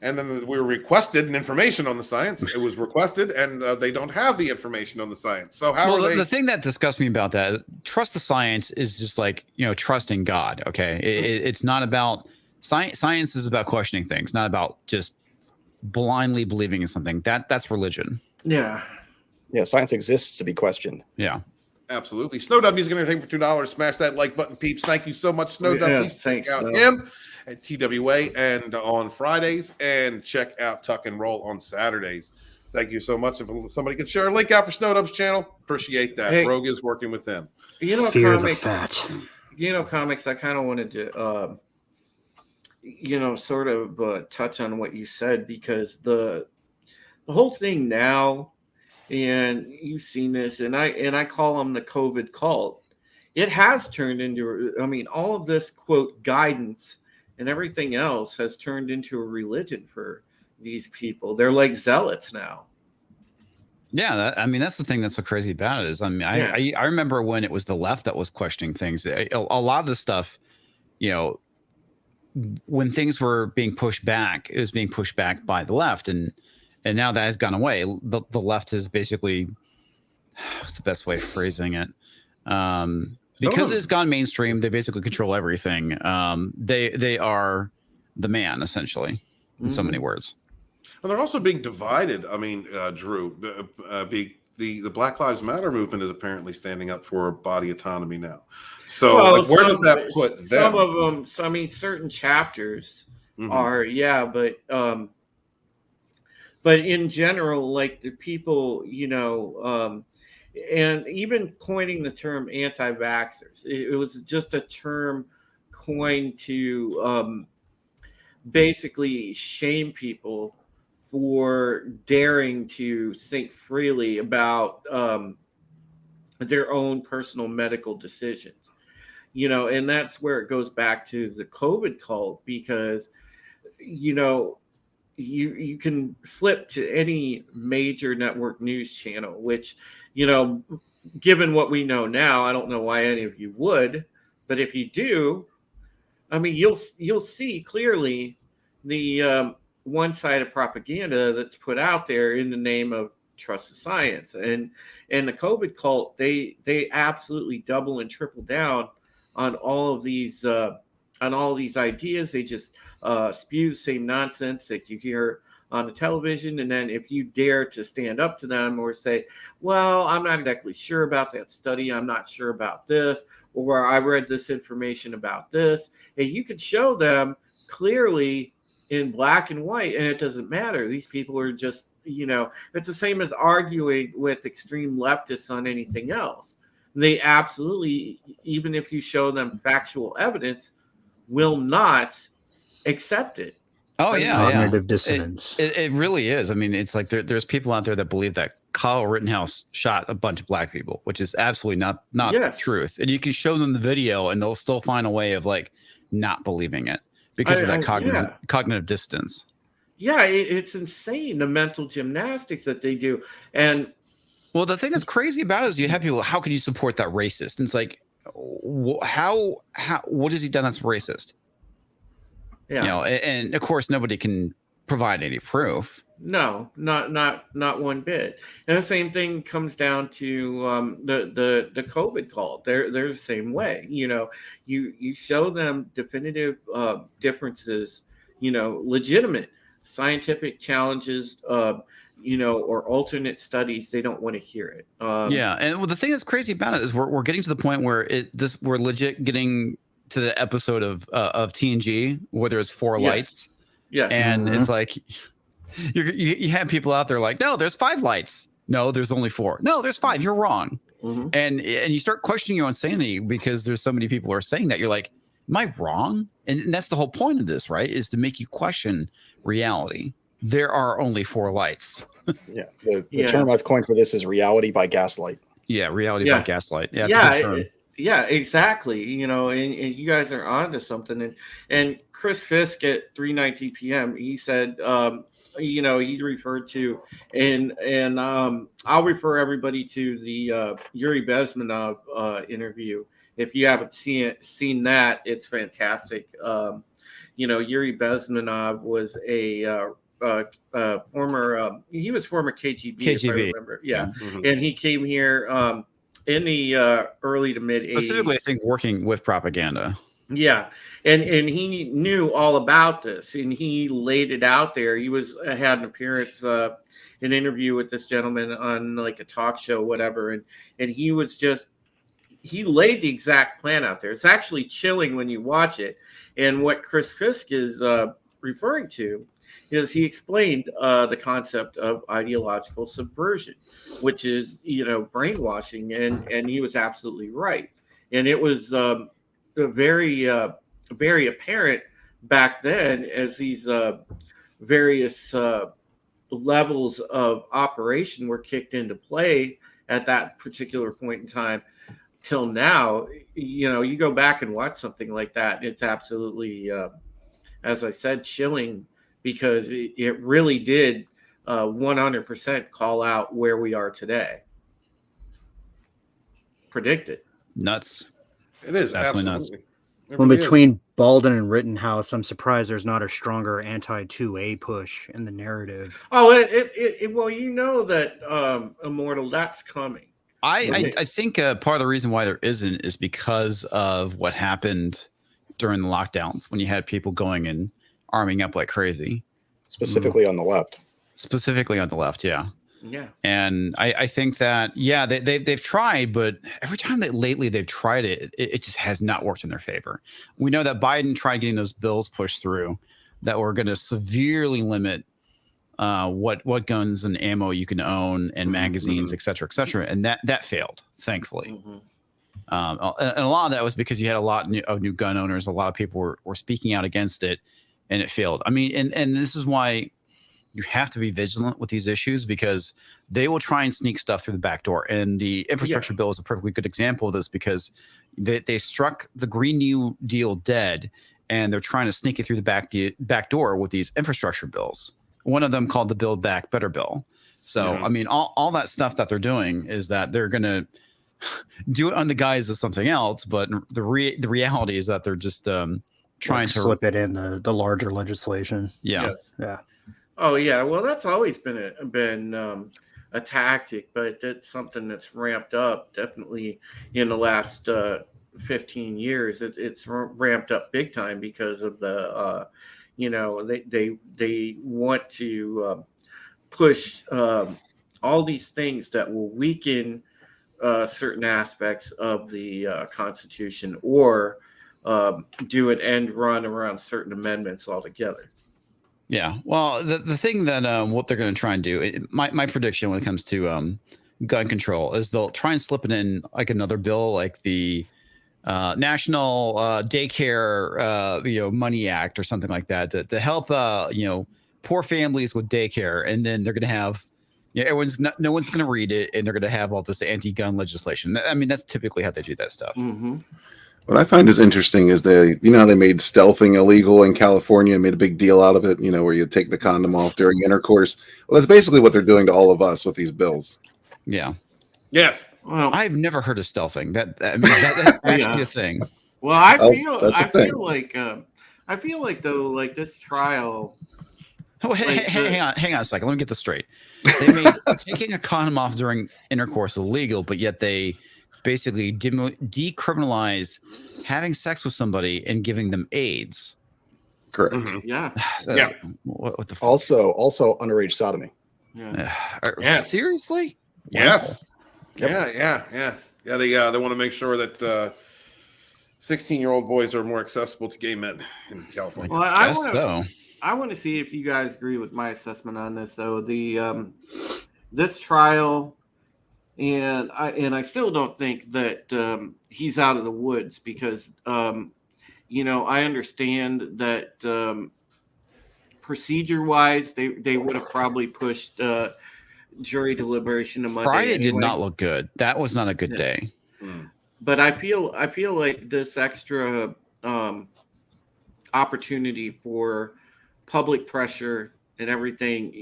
S2: and then we were requested information on the science. It was requested, and they don't have the information on the science. So
S3: the thing that disgusts me about that, trust the science, is just like trusting God. Okay, it's not about science. Science is about questioning things, not about just blindly believing in something. That's religion.
S8: Yeah,
S7: science exists to be questioned.
S3: Yeah.
S2: Absolutely. Snow W is going to take for $2. Smash that like button, peeps. Thank you so much, Snow W.
S8: Yes, thanks.
S2: Check out him at TWA and on Fridays, and check out Tuck and Roll on Saturdays. Thank you so much. If somebody could share a link out for Snow W's channel, appreciate that.
S8: Hey,
S2: Rogue is working with them.
S9: Fear Comics, the fat.
S8: Comics, I kind of wanted to, sort of touch on what you said because the whole thing now. And you've seen this, and I call them the COVID cult. It has turned into, all of this quote guidance and everything else has turned into a religion for these people. They're like zealots now.
S3: Yeah, that's the thing that's so crazy about it is, I remember when it was the left that was questioning things. A lot of the stuff, when things were being pushed back, it was being pushed back by the left, and now that has gone away. The left is basically, what's the best way of phrasing it? Because it's gone mainstream, they basically control everything. They are the man, essentially, in so many words.
S2: And they're also being divided. I mean, Drew, the Black Lives Matter movement is apparently standing up for body autonomy now. So
S8: Well,
S2: where does that put them?
S8: Some of them, I mean, certain chapters are, but in general, like the people, and even coining the term anti-vaxxers, it was just a term coined to basically shame people for daring to think freely about their own personal medical decisions. And that's where it goes back to the COVID cult, because you can flip to any major network news channel, which, given what we know now, I don't know why any of you would, but if you do, I mean, you'll see clearly the one-sided propaganda that's put out there in the name of trust the science, and the COVID cult, they absolutely double and triple down on all of these ideas. They just spew the same nonsense that you hear on the television, and then if you dare to stand up to them or say, well, I'm not exactly sure about that study, I'm not sure about this, or I read this information about this, and you could show them clearly in black and white, and it doesn't matter. These people are just, it's the same as arguing with extreme leftists on anything else. They absolutely, even if you show them factual evidence, will not accept it.
S3: Oh,
S9: That's
S3: yeah,
S9: cognitive dissonance.
S3: It really is. I mean, it's like there's people out there that believe that Kyle Rittenhouse shot a bunch of black people, which is absolutely not the truth. And you can show them the video, and they'll still find a way of like not believing it because of that cognitive distance.
S8: Yeah, it's insane, the mental gymnastics that they do. And
S3: well, the thing that's crazy about it is you have people, how can you support that racist? And it's like, how what has he done that's racist?
S8: Yeah.
S3: And of course nobody can provide any proof.
S8: No, not one bit. And the same thing comes down to the COVID cult. They're the same way. You show them definitive differences, legitimate scientific challenges, or alternate studies. They don't want to hear it.
S3: And the thing that's crazy about it is we're getting to the point where we're legit getting to the episode of TNG where there's four lights.
S8: Yeah,
S3: and it's like you have people out there like, no, there's 5 lights. No, there's only 4. No, there's 5. You're wrong. And you start questioning your own sanity because there's so many people who are saying that. You're like, am I wrong? And that's the whole point of this, right? Is to make you question reality. There are only 4 lights.
S7: The term I've coined for this is reality by gaslight.
S3: Reality by gaslight. It's a good term.
S8: Yeah, exactly. And you guys are onto something. And Chris Fisk at 3:19 p.m. he said, he referred to, and I'll refer everybody to the Yuri Bezmenov interview. If you haven't seen that, it's fantastic. Yuri Bezmenov was a former KGB, if I remember. And he came here in the early to mid 80s.
S3: Specifically, I think working with propaganda.
S8: Yeah, and he knew all about this, and he laid it out there. He had an appearance, an interview with this gentleman on like a talk show, whatever, and he laid the exact plan out there. It's actually chilling when you watch it. And what Chris Fisk is referring to is he explained the concept of ideological subversion, which is brainwashing, and he was absolutely right. And it was very apparent back then as these various levels of operation were kicked into play at that particular point in time. Till now, you go back and watch something like that, it's absolutely, as I said, chilling, because it really did 100% call out where we are today. Predict it.
S3: Nuts.
S2: It is
S3: absolutely
S2: nuts.
S9: Well, between Baldwin and Rittenhouse, I'm surprised there's not a stronger anti-2A push in the narrative.
S8: Oh, well, you know that Immortal, that's coming.
S3: I think part of the reason why there isn't is because of what happened during the lockdowns when you had people going and arming up like crazy.
S7: Specifically on the left.
S3: Specifically on the left, yeah.
S8: Yeah.
S3: And I think that, yeah, they've tried, but every time that lately they've tried it, it just has not worked in their favor. We know that Biden tried getting those bills pushed through that were going to severely limit what guns and ammo you can own and magazines, et cetera, and that failed, thankfully. And a lot of that was because you had a lot of new gun owners. A lot of people were speaking out against it, and it failed. I mean, and this is why you have to be vigilant with these issues, because they will try and sneak stuff through the back door. And the infrastructure bill is a perfectly good example of this, because they struck the Green New Deal dead, and they're trying to sneak it through the back door with these infrastructure bills. One of them called the Build Back Better bill. So, I mean, all that stuff that they're doing is that they're going to do it on the guise of something else. But the reality is that they're just trying to
S9: slip it in the larger legislation.
S3: Yeah.
S8: Yes.
S9: Yeah.
S8: Oh yeah, well that's always been a tactic, but it's something that's ramped up definitely in the last 15 years. It's ramped up big time because of the they want to push all these things that will weaken certain aspects of the Constitution, or do an end run around certain amendments altogether.
S3: Yeah. Well, the thing that what they're going to try and do, my prediction when it comes to gun control, is they'll try and slip it in like another bill, like the National Daycare Money Act or something like that, to help poor families with daycare. And then they're going to have no one's going to read it, and they're going to have all this anti-gun legislation. I mean, that's typically how they do that stuff.
S11: What I find is interesting is they made stealthing illegal in California and made a big deal out of it, where you take the condom off during intercourse. Well, that's basically what they're doing to all of us with these bills.
S3: Yeah.
S2: Yes.
S8: Well,
S3: I've never heard of stealthing. That's actually a thing.
S8: Well, I
S11: Oh,
S8: feel
S11: that's a
S8: I
S11: thing.
S8: feel like though, like this trial.
S3: Oh, hang on a second. Let me get this straight. They made taking a condom off during intercourse illegal, but yet they basically decriminalize having sex with somebody and giving them AIDS.
S11: Correct.
S8: Yeah.
S2: Yeah.
S3: What the fuck?
S7: Also underage sodomy.
S8: Yeah.
S3: Seriously?
S2: Yes.
S7: Wow.
S2: Yeah. They want to make sure that 16-year-old boys are more accessible to gay men in California.
S8: Well,
S3: I
S8: want to see if you guys agree with my assessment on this. So the this trial, and I still don't think that he's out of the woods, because I understand that procedure-wise they would have probably pushed jury deliberation to Monday.
S3: Friday
S8: anyway.
S3: did not look good. That was not a good day.
S8: But I feel like this extra opportunity for public pressure and everything,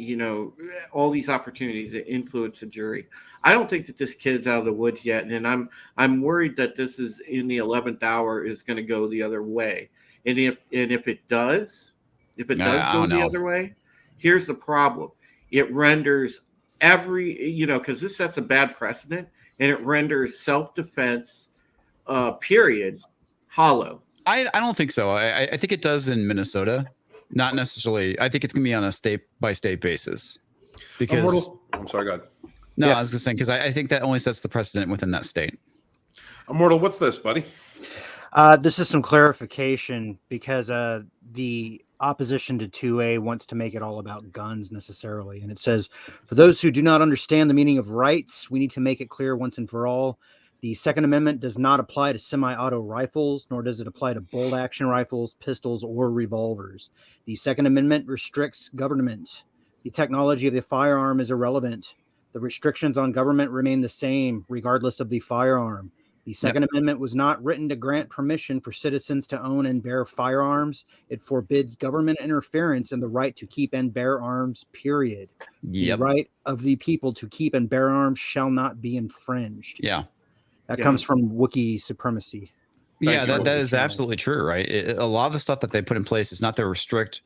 S8: all these opportunities to influence the jury. I don't think that this kid's out of the woods yet, and I'm worried that this is in the 11th hour is going to go the other way. And if it does go the other way, here's the problem: it renders because this sets a bad precedent, and it renders self-defense period hollow.
S3: I don't think so. I think it does in Minnesota. Not necessarily. I think it's going to be on a state-by-state basis. Because
S2: I'm sorry, go ahead.
S3: No, I was just saying, because I think that only sets the precedent within that state.
S2: Immortal, what's this, buddy?
S9: This is some clarification, because the opposition to 2A wants to make it all about guns necessarily. And it says, for those who do not understand the meaning of rights, we need to make it clear once and for all. The Second Amendment does not apply to semi-auto rifles, nor does it apply to bolt-action rifles, pistols, or revolvers. The Second Amendment restricts government. The technology of the firearm is irrelevant. The restrictions on government remain the same, regardless of the firearm. The Second Amendment was not written to grant permission for citizens to own and bear firearms. It forbids government interference in the right to keep and bear arms, period. The right of the people to keep and bear arms shall not be infringed.
S3: Yeah.
S9: That comes from Wookiee supremacy.
S3: That is absolutely true, right? A lot of the stuff that they put in place is not to restrict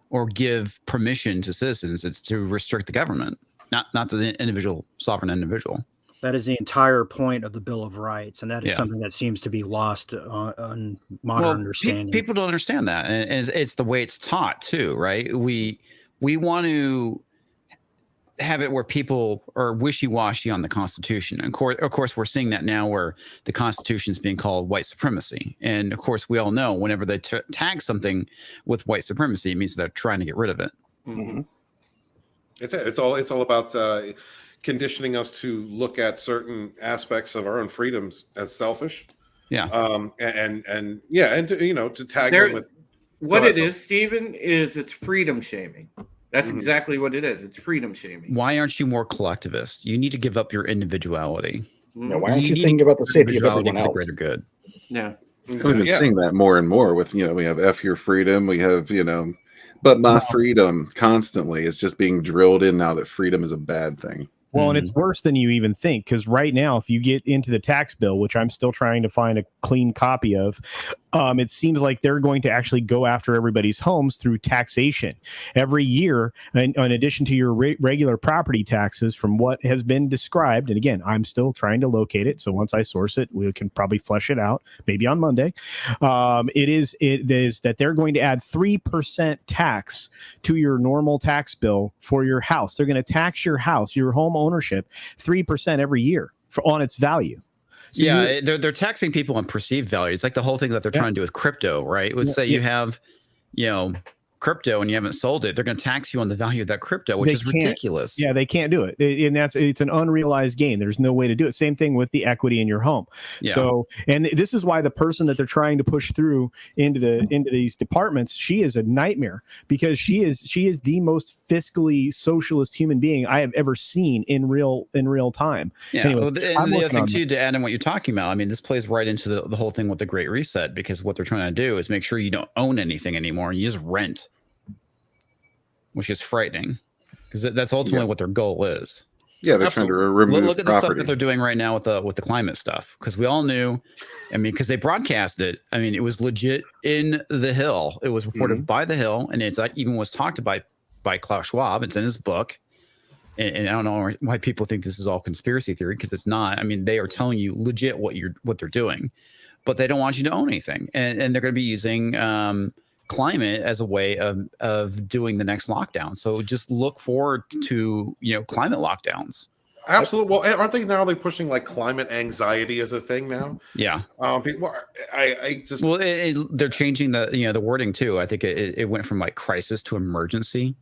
S3: or give permission to citizens; it's to restrict the government, not the individual, sovereign individual.
S9: That is the entire point of the Bill of Rights, and that is something that seems to be lost on modern understanding.
S3: People don't understand that, and it's the way it's taught too, right? We want to have it where people are wishy-washy on the Constitution. And of course, we're seeing that now where the Constitution is being called white supremacy. And of course, we all know whenever they tag something with white supremacy, it means they're trying to get rid of it.
S2: Mm-hmm. It's all about conditioning us to look at certain aspects of our own freedoms as selfish.
S3: Yeah.
S2: And to tag them with
S8: what it is, Stephen, is it's freedom shaming. That's exactly what it is. It's freedom shaming.
S3: Why aren't you more collectivist? You need to give up your individuality.
S7: No, why aren't you thinking about the safety of everyone else?
S3: Greater good.
S8: Yeah.
S11: We've been seeing that more and more with, we have F your freedom. We have, but my freedom constantly. It's just being drilled in now that freedom is a bad thing.
S1: Well, and it's worse than you even think, because right now, if you get into the tax bill, which I'm still trying to find a clean copy of, it seems like they're going to actually go after everybody's homes through taxation every year, in addition to your regular property taxes, from what has been described. And again, I'm still trying to locate it. So once I source it, we can probably flesh it out, maybe on Monday. It is that they're going to add 3% tax to your normal tax bill for your house. They're going to tax your house, your home ownership, 3% every year on its value. So
S3: they're taxing people on perceived value. It's like the whole thing that they're trying to do with crypto, right? Let's say you have, crypto and you haven't sold it, they're going to tax you on the value of that crypto, which is ridiculous.
S1: Yeah, they can't do it. And it's an unrealized gain. There's no way to do it. Same thing with the equity in your home.
S3: Yeah.
S1: So, and this is why the person that they're trying to push through into these departments, she is a nightmare, because she is the most fiscally socialist human being I have ever seen in real time.
S3: Yeah.
S1: Anyway,
S3: And the other thing too, to add in what you're talking about, I mean, this plays right into the whole thing with the Great Reset, because what they're trying to do is make sure you don't own anything anymore and you just rent, which is frightening, because that's ultimately what their goal is.
S11: Yeah, they're trying to remove
S3: Look at
S11: property.
S3: the stuff that they're doing right now with the climate stuff, because we all knew. I mean, because they broadcast it. I mean, it was legit in The Hill. It was reported by The Hill, and it's like even was talked by Klaus Schwab. It's in his book, and I don't know why people think this is all conspiracy theory, because it's not. I mean, they are telling you legit what they're doing, but they don't want you to own anything, and they're going to be using climate as a way of doing the next lockdown. So just look forward to climate lockdowns.
S2: Absolutely. Well, aren't they now pushing like climate anxiety as a thing now?
S3: Yeah.
S2: People,
S3: they're changing the wording too. I think it went from like crisis to emergency.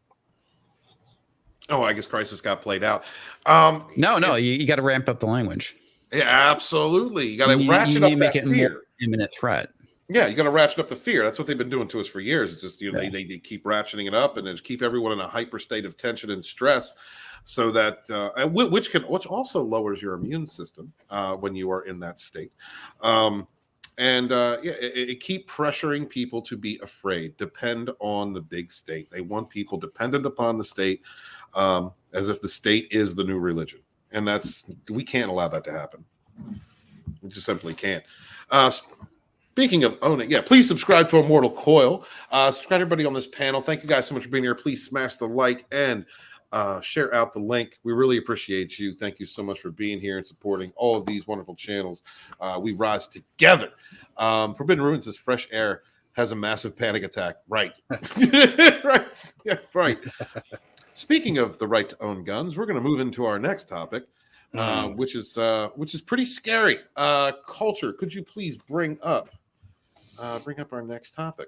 S2: Oh, I guess crisis got played out.
S3: No, you got to ramp up the language.
S2: Yeah, absolutely. You got to ratchet up that fear.
S3: More imminent threat.
S2: Yeah, you got to ratchet up the fear. That's what they've been doing to us for years. It's just they keep ratcheting it up and just keep everyone in a hyper state of tension and stress, so that which also lowers your immune system when you are in that state. It keep pressuring people to be afraid, depend on the big state. They want people dependent upon the state, as if the state is the new religion, and we can't allow that to happen. We just simply can't. Speaking of owning, please subscribe to Immortal Coil. Subscribe everybody on this panel. Thank you guys so much for being here. Please smash the like and share out the link. We really appreciate you. Thank you so much for being here and supporting all of these wonderful channels. We rise together. Forbidden Ruins says fresh air has a massive panic attack. Right. Right. Yeah, right. Speaking of the right to own guns, we're going to move into our next topic. Which is pretty scary. Culture. Could you please bring up our next topic?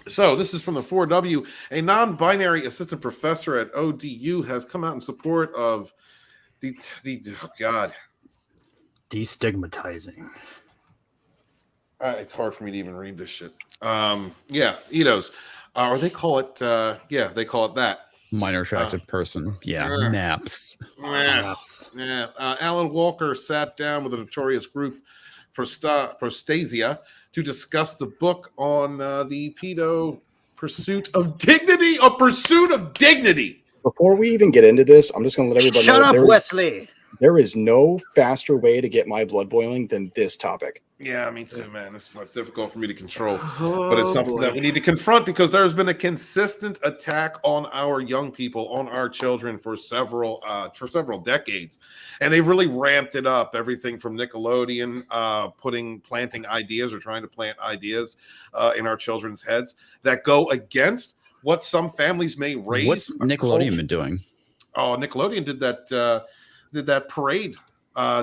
S2: So this is from the 4W. A non-binary assistant professor at ODU has come out in support of
S9: destigmatizing.
S2: It's hard for me to even read this shit. Pedos, or they call it that.
S3: Minor attracted person. Yeah. Naps.
S2: Yeah. Alan Walker sat down with a notorious group, Prostasia, to discuss the book on the pedo pursuit of dignity. Before we even get into this, I'm just going to let everybody know.
S9: Shut up, Wesley.
S7: There is no faster way to get my blood boiling than this topic.
S2: Yeah, me too, man. This is what's difficult for me to control, but it's something that we need to confront because there's been a consistent attack on our young people, on our children for several decades, and they've really ramped it up. Everything from Nickelodeon planting ideas or trying to plant ideas in our children's heads that go against what some families may raise.
S3: What's Nickelodeon been doing?
S2: Oh, Nickelodeon did that parade.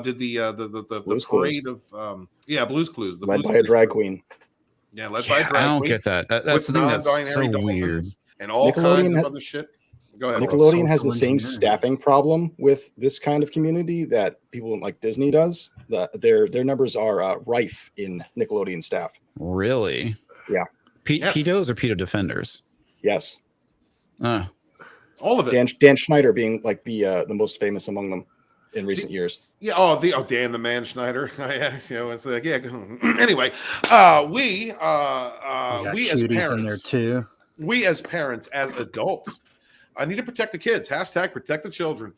S2: Did the
S7: Blue's
S2: parade
S7: Clues.
S2: of Blue's Clues,
S7: Led by a drag queen.
S2: Yeah, led by a drag queen.
S3: I don't get that. That's the thing that's so weird.
S2: And all kinds of other shit. Go ahead.
S7: Nickelodeon has the same staffing problem with this kind of community that people like Disney does. Their numbers are rife in Nickelodeon staff.
S3: Really?
S7: Yeah.
S3: Pedos or pedo defenders?
S7: Yes.
S2: All of it.
S7: Dan Schneider being like the most famous among them in recent years.
S2: Yeah. Dan the Man Schneider. It's like Anyway, we as parents
S9: in there too.
S2: We as parents, as adults, I need to protect the kids. # protect the children,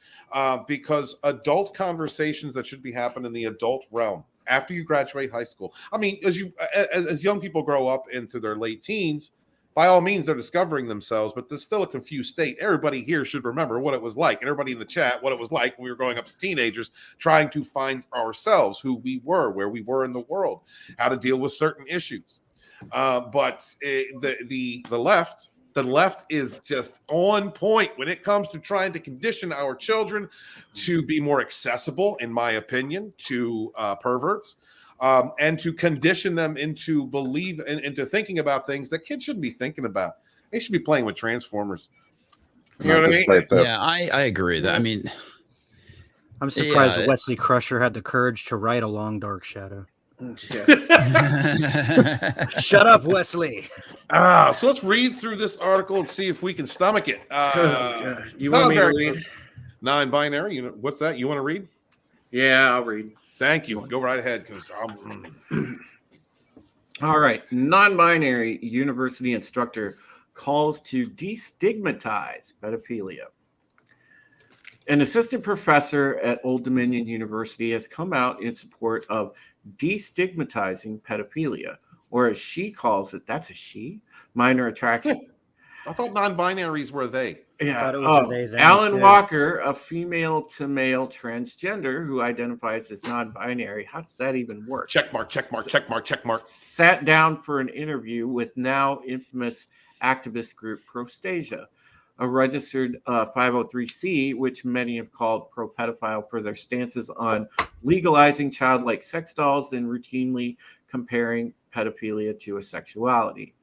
S2: because adult conversations that should be happening in the adult realm after you graduate high school. I mean, as young people grow up into their late teens, by all means, they're discovering themselves, but there's still a confused state. Everybody here should remember what it was like, and everybody in the chat, what it was like when we were growing up as teenagers, trying to find ourselves, who we were, where we were in the world, how to deal with certain issues. But the left is just on point when it comes to trying to condition our children to be more accessible, in my opinion, to perverts. And to condition them into into thinking about things that kids shouldn't be thinking about. They should be playing with Transformers. You know what I mean?
S3: Yeah, I agree. That I mean,
S9: I'm surprised Wesley Crusher had the courage to write A Long Dark Shadow. Shut up, Wesley.
S2: So let's read through this article and see if we can stomach it.
S8: You want me to read?
S2: Non-binary. What's that? You want to read?
S8: Yeah, I'll read.
S2: Thank you. Go right ahead, because
S8: All right. Non-binary university instructor calls to destigmatize pedophilia. An assistant professor at Old Dominion University has come out in support of destigmatizing pedophilia, or as she calls it, that's a she, minor attraction.
S2: I thought non-binaries were they.
S8: Yeah. Alan Walker, a female to male transgender who identifies as non-binary. How does that even work?
S2: Check mark.
S8: Sat down for an interview with now infamous activist group Prostasia, a registered 503c, which many have called pro-pedophile for their stances on legalizing childlike sex dolls and routinely comparing pedophilia to a sexuality.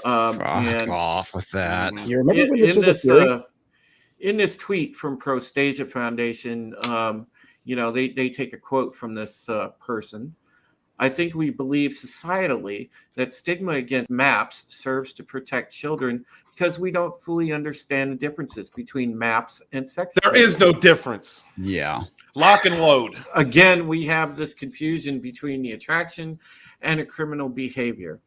S3: Off with that.
S7: You remember when this was a theory?
S8: In this tweet from Prostasia Foundation, they take a quote from this person. I think we believe societally that stigma against MAPS serves to protect children because we don't fully understand the differences between MAPS and sex.
S2: There is no difference.
S3: Yeah.
S2: Lock and load.
S8: Again, we have this confusion between the attraction and a criminal behavior.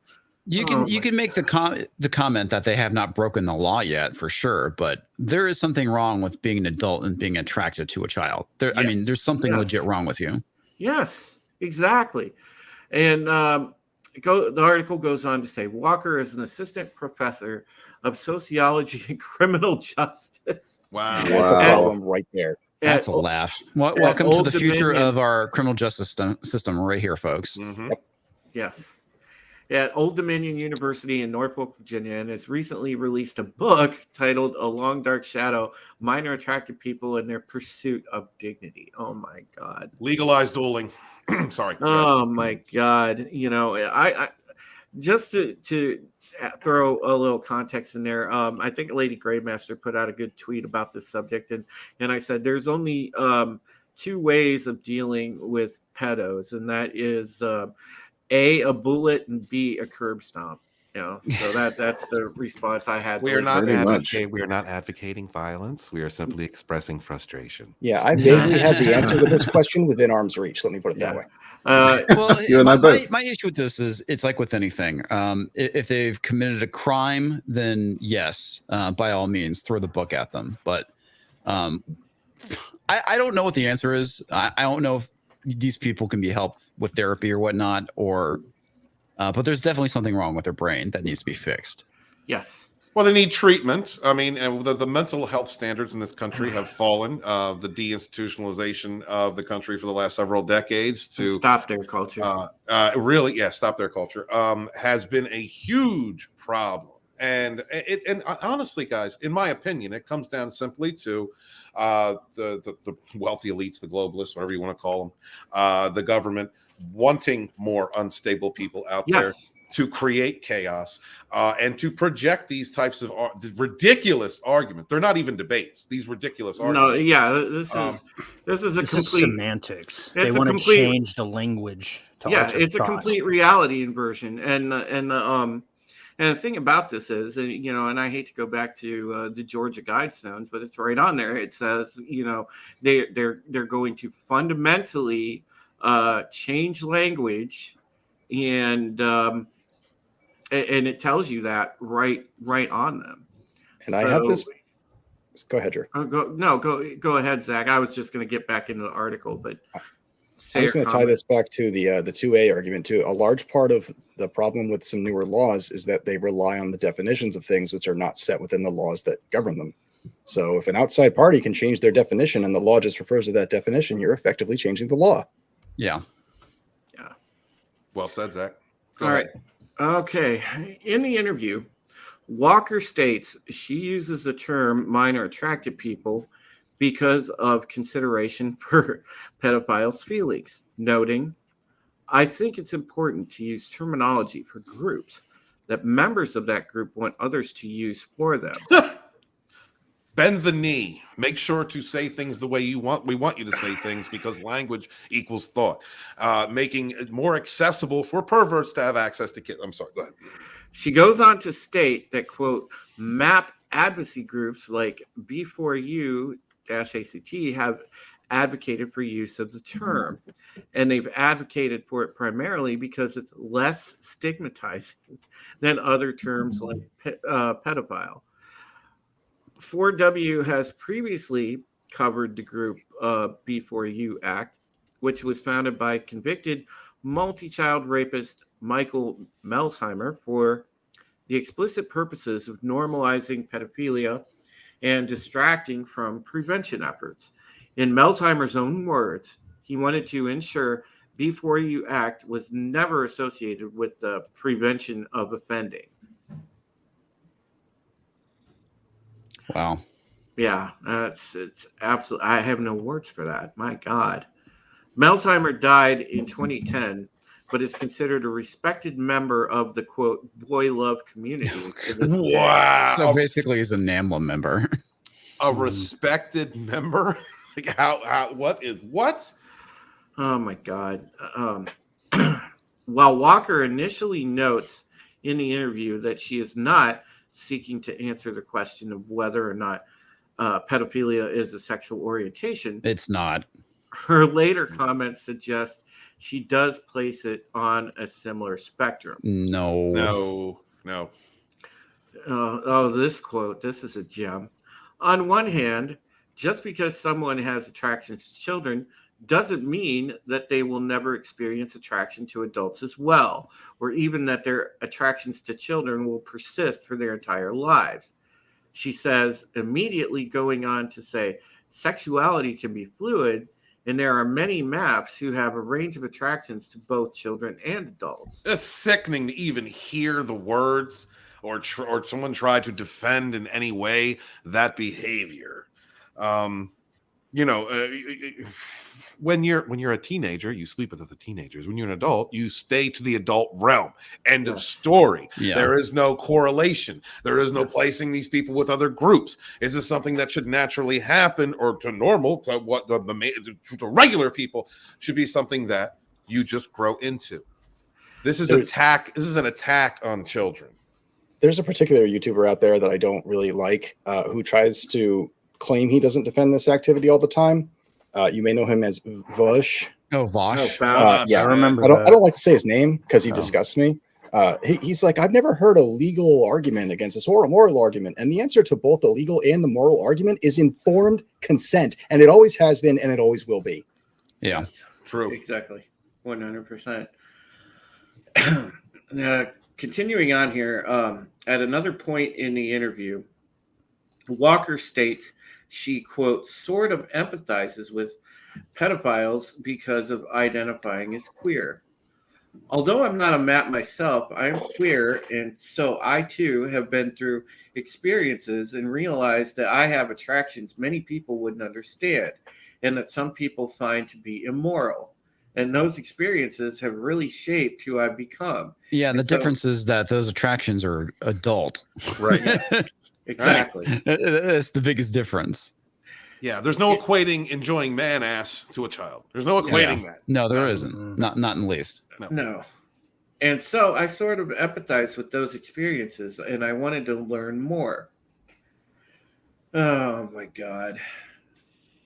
S3: You can make the comment that they have not broken the law yet, for sure, but there is something wrong with being an adult and being attracted to a child. I mean, there's something legit wrong with you.
S8: Yes, exactly. And the article goes on to say Walker is an assistant professor of sociology and criminal justice.
S2: Wow,
S7: that's a problem right there.
S3: That's a laugh. Welcome to the future of our criminal justice system right here, folks.
S2: Mm-hmm.
S8: Yes. At Old Dominion University in Norfolk, Virginia, and has recently released a book titled A Long Dark Shadow, Minor Attracted People in Their Pursuit of Dignity. Oh, my God.
S2: Legalized dueling. Sorry.
S8: Oh, my God. I just to throw a little context in there, I think Lady Greymaster put out a good tweet about this subject, and I said there's only two ways of dealing with pedos, and that is A, bullet, and B, a curb stomp. So that's the response I had.
S16: We are not advocating violence. We are simply expressing frustration.
S7: Yeah, I vaguely have the answer to this question within arm's reach. Let me put it that way.
S3: My issue with this is it's like with anything. If they've committed a crime, then yes, by all means, throw the book at them. But I don't know what the answer is. I don't know if these people can be helped with therapy or whatnot, or but there's definitely something wrong with their brain that needs to be fixed.
S8: Yes.
S2: Well, they need treatment. I mean, and the mental health standards in this country have fallen. The deinstitutionalization of the country for the last several decades to
S8: stop their culture.
S2: Stop their culture has been a huge problem. And honestly, guys, in my opinion, it comes down simply to the wealthy elites, the globalists, whatever you want to call them, the government wanting more unstable people out there to create chaos and to project these types of ridiculous arguments. They're not even debates. These ridiculous arguments.
S9: This is
S8: complete
S9: semantics. They
S8: it's a
S9: want to
S8: complete-
S9: change the language. To alter
S8: It's a
S9: thought.
S8: complete reality inversion. And the thing about this is, and I hate to go back to the Georgia Guidestones, but it's right on there. It says, they're going to fundamentally change language, and it tells you that right on them.
S7: And I have this. Go ahead, Drew.
S8: Go ahead, Zach. I was just going to get back into the article, but
S7: I was going to tie this back to the 2A argument too. A large part of the problem with some newer laws is that they rely on the definitions of things which are not set within the laws that govern them. So if an outside party can change their definition and the law just refers to that definition, you're effectively changing the law.
S3: Yeah.
S2: Well said, Zach.
S8: All right. Okay. In the interview, Walker states she uses the term minor attracted people because of consideration for pedophiles' feelings, noting, I think it's important to use terminology for groups that members of that group want others to use for them.
S2: Bend the knee. Make sure to say things the way we want you to say things, because language equals thought. Making it more accessible for perverts to have access to kids. I'm sorry, go ahead.
S8: She goes on to state that, quote, MAP advocacy groups like B4U-ACT have advocated for use of the term, and they've advocated for it primarily because it's less stigmatizing than other terms like pedophile. 4W has previously covered the group B4U Act, which was founded by convicted multi-child rapist Michael Melsheimer for the explicit purposes of normalizing pedophilia and distracting from prevention efforts. In Melsheimer's own words, he wanted to ensure B4U Act was never associated with the prevention of offending.
S3: Wow.
S8: Yeah, it's absolutely. I have no words for that. My God. Melsheimer died in 2010, but is considered a respected member of the, quote, boy love community to this day.
S2: Wow.
S3: So basically, he's a NAMBLA member.
S2: A respected member? Like what?
S8: Oh my God. While Walker initially notes in the interview that she is not seeking to answer the question of whether or not pedophilia is a sexual orientation,
S3: it's not.
S8: Her later comments suggest she does place it on a similar spectrum.
S3: No.
S8: This quote, this is a gem. On one hand, just because someone has attractions to children doesn't mean that they will never experience attraction to adults as well, or even that their attractions to children will persist for their entire lives. She says, immediately going on to say, sexuality can be fluid, and there are many MAPs who have a range of attractions to both children and adults.
S2: It's sickening to even hear the words or someone try to defend in any way that behavior. When you're a teenager, you sleep with other teenagers. When you're an adult, you stay to the adult realm. End of story.
S3: Yeah.
S2: There is no correlation. There is no placing these people with other groups. Is this something that should naturally happen, or to normal, to what to regular people, should be something that you just grow into? This is an attack on children.
S7: There's a particular YouTuber out there that I don't really like who tries to claim he doesn't defend this activity all the time. You may know him as Vosh.
S3: Oh, Vosh.
S7: Yeah, I remember. I don't like to say his name because he disgusts me. He's like, I've never heard a legal argument against this or a moral argument. And the answer to both the legal and the moral argument is informed consent. And it always has been, and it always will be.
S3: Yeah,
S8: Yes,
S2: true.
S8: Exactly. 100%. Continuing on here, at another point in the interview, Walker states she, quote, sort of empathizes with pedophiles because of identifying as queer. Although I'm not a MAP myself, I'm queer, and so I too have been through experiences and realized that I have attractions many people wouldn't understand, and that some people find to be immoral. And those experiences have really shaped who I've become.
S3: Yeah,
S8: And
S3: the
S8: so-
S3: difference is that those attractions are adult.
S2: Right.
S8: Yes, exactly.
S3: That's the biggest difference.
S2: Yeah, there's no equating enjoying man ass to a child. There's no equating that.
S3: No, there isn't. Not in the least.
S8: No. And so I sort of empathized with those experiences, and I wanted to learn more. Oh my God.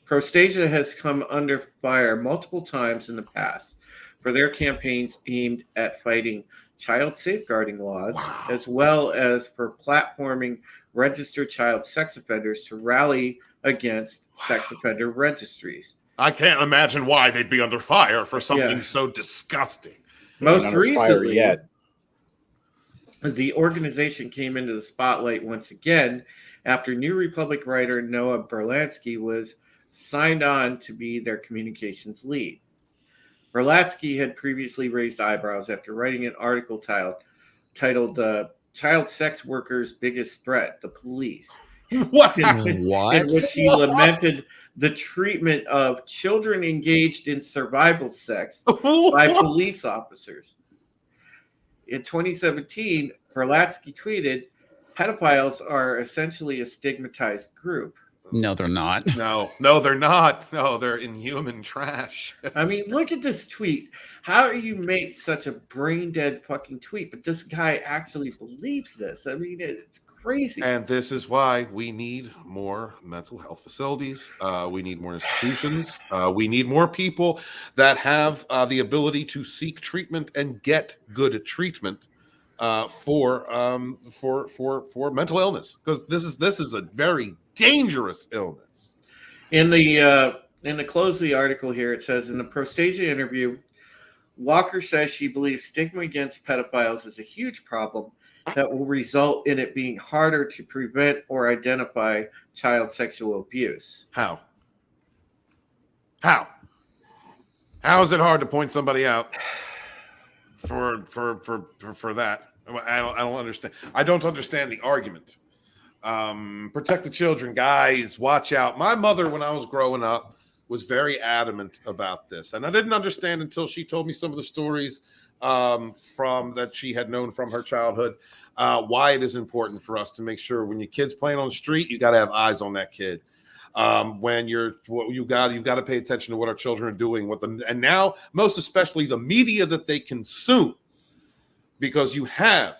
S8: Prostasia has come under fire multiple times in the past for their campaigns aimed at fighting child safeguarding laws, as well as for platforming registered child sex offenders to rally against sex offender registries.
S2: I can't imagine why they'd be under fire for something
S8: Yeah.
S2: so disgusting.
S8: Most
S7: Under fire
S8: recently,
S7: yet.
S8: the organization came into the spotlight once again after New Republic writer Noah Berlansky was signed on to be their communications lead. Berlansky had previously raised eyebrows after writing an article titled Child Sex Workers' Biggest Threat, the Police.
S2: What?
S8: In which he lamented the treatment of children engaged in survival sex by police officers. In 2017, Berlansky tweeted, pedophiles are essentially a stigmatized group.
S3: No, they're not.
S2: No, they're not. No, they're inhuman trash.
S8: I mean, look at this tweet. How do you make such a brain dead fucking tweet? But this guy actually believes this. I mean, it's crazy.
S2: And this is why we need more mental health facilities. We need more institutions. We need more people that have the ability to seek treatment and get good treatment for mental illness, because this is a very dangerous illness.
S8: In the close of the article here, it says, in the Prostasia interview, Walker says she believes stigma against pedophiles is a huge problem that will result in it being harder to prevent or identify child sexual abuse.
S2: How is it hard to point somebody out for that? I don't understand. I don't understand the argument. Protect the children, guys. Watch out. My mother, when I was growing up, was very adamant about this, and I didn't understand until she told me some of the stories from that she had known from her childhood, why it is important for us to make sure when your kid's playing on the street, you got to have eyes on that kid. When you've got to pay attention to what our children are doing, and now most especially the media that they consume, because you have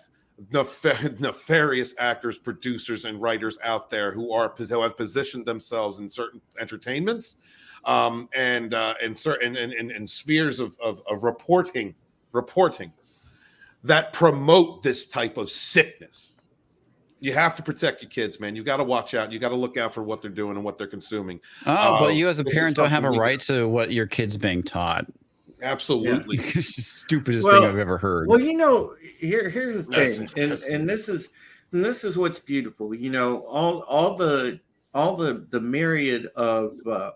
S2: nefarious actors, producers, and writers out there who have positioned themselves in certain entertainments and certain spheres of reporting that promote this type of sickness. You have to protect your kids, man. You got to watch out. You got to look out for what they're doing and what they're consuming.
S3: But you as a
S2: this
S3: parent
S2: is
S3: don't have a
S2: something
S3: right to what your kid's being taught.
S2: Absolutely.
S3: It's the stupidest thing I've ever heard.
S8: Well, here's the thing, and this is what's beautiful. All the myriad of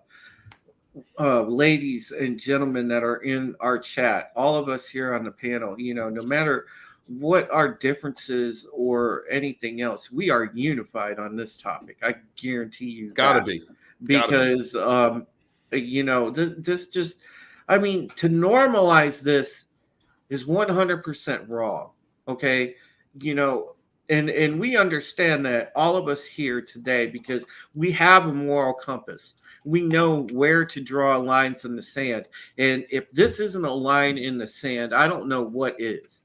S8: ladies and gentlemen that are in our chat, all of us here on the panel, no matter what our differences or anything else, we are unified on this topic. I guarantee you.
S2: Gotta be.
S8: Because this just, I mean, to normalize this is 100% wrong. Okay. And we understand that, all of us here today, because we have a moral compass. We know where to draw lines in the sand. And if this isn't a line in the sand, I don't know what is.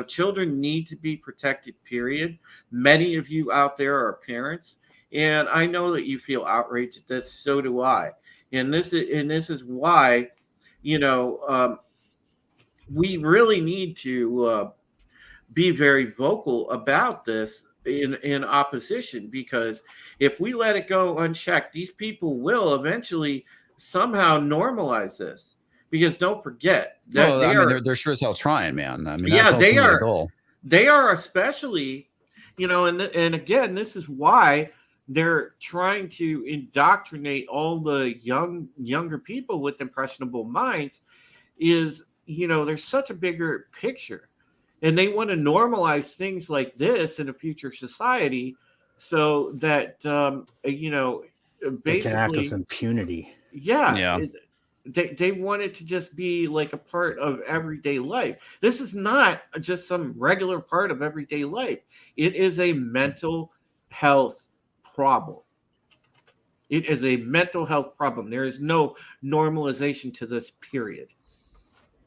S8: Children need to be protected, period. Many of you out there are parents, and I know that you feel outraged at this. So do I. And this is why, we really need to be very vocal about this in opposition, because if we let it go unchecked, these people will eventually somehow normalize this. Because don't forget that
S3: Well, I mean, they're sure as hell trying, man. I mean, that's ultimately the goal.
S8: They are especially, and again, this is why they're trying to indoctrinate all the younger people with impressionable minds. Is, there's such a bigger picture, and they want to normalize things like this in a future society, so that basically
S9: they can act with impunity.
S8: Yeah. They want it to just be like a part of everyday life. This is not just some regular part of everyday life. It is a mental health problem. It is a mental health problem. There is no normalization to this, period.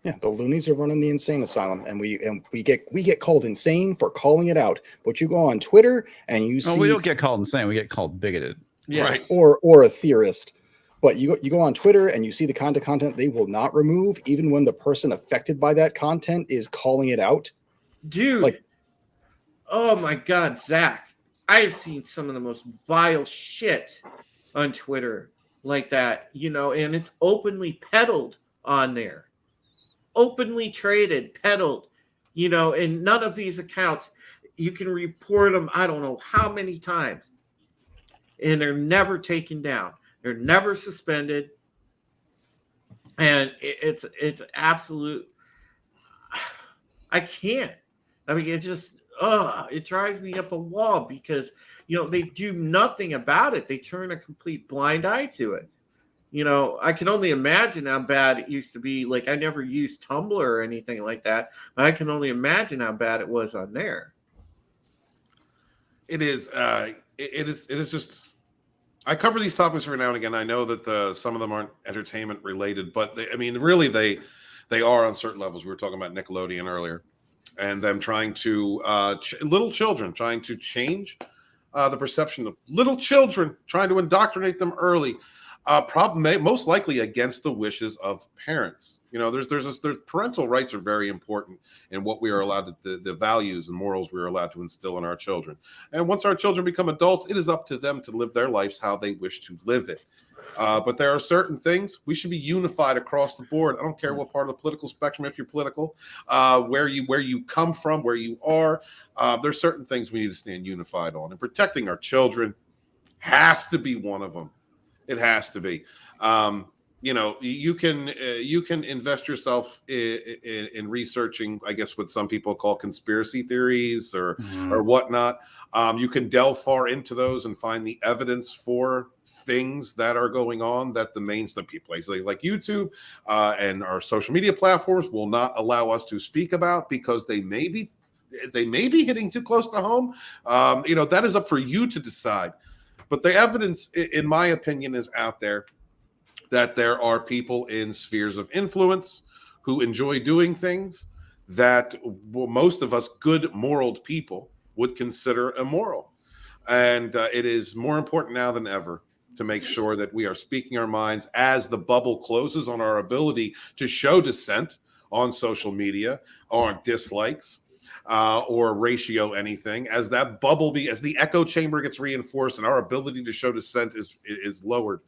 S7: Yeah, the loonies are running the insane asylum, and we get called insane for calling it out. But you go on Twitter and you see,
S3: we don't get called insane; we get called bigoted,
S8: right?
S7: Or a theorist. But you go on Twitter and you see the content they will not remove, even when the person affected by that content is calling it out.
S8: Dude, oh my God, Zach! I have seen some of the most vile shit on Twitter like that, and it's openly peddled on there. Openly traded, peddled, and none of these accounts, you can report them, I don't know how many times, and they're never taken down. They're never suspended. And it's absolute. I can't. I mean, it's just, it drives me up a wall, because, they do nothing about it. They turn a complete blind eye to it. I can only imagine how bad it used to be. Like, I never used Tumblr or anything like that, but I can only imagine how bad it was on there.
S2: It is. It is just. I cover these topics every now and again. I know that some of them aren't entertainment related, but really they are on certain levels. We were talking about Nickelodeon earlier, and them trying to little children trying to change the perception of little children, trying to indoctrinate them early. Most likely against the wishes of parents. There's parental rights are very important in what we are allowed to, the values and morals we are allowed to instill in our children. And once our children become adults, it is up to them to live their lives how they wish to live it. But there are certain things we should be unified across the board. I don't care what part of the political spectrum, if you're political, where you come from, where you are. There's certain things we need to stand unified on, and protecting our children has to be one of them. It has to be. You can invest yourself in researching, I guess, what some people call conspiracy theories or whatnot. You can delve far into those and find the evidence for things that are going on that the places like YouTube and our social media platforms will not allow us to speak about, because they may be hitting too close to home. That is up for you to decide. But the evidence, in my opinion, is out there that there are people in spheres of influence who enjoy doing things that most of us good moral people would consider immoral. And it is more important now than ever to make sure that we are speaking our minds as the bubble closes on our ability to show dissent on social media or dislikes. Or ratio anything, as that bubble as the echo chamber gets reinforced and our ability to show dissent is lowered.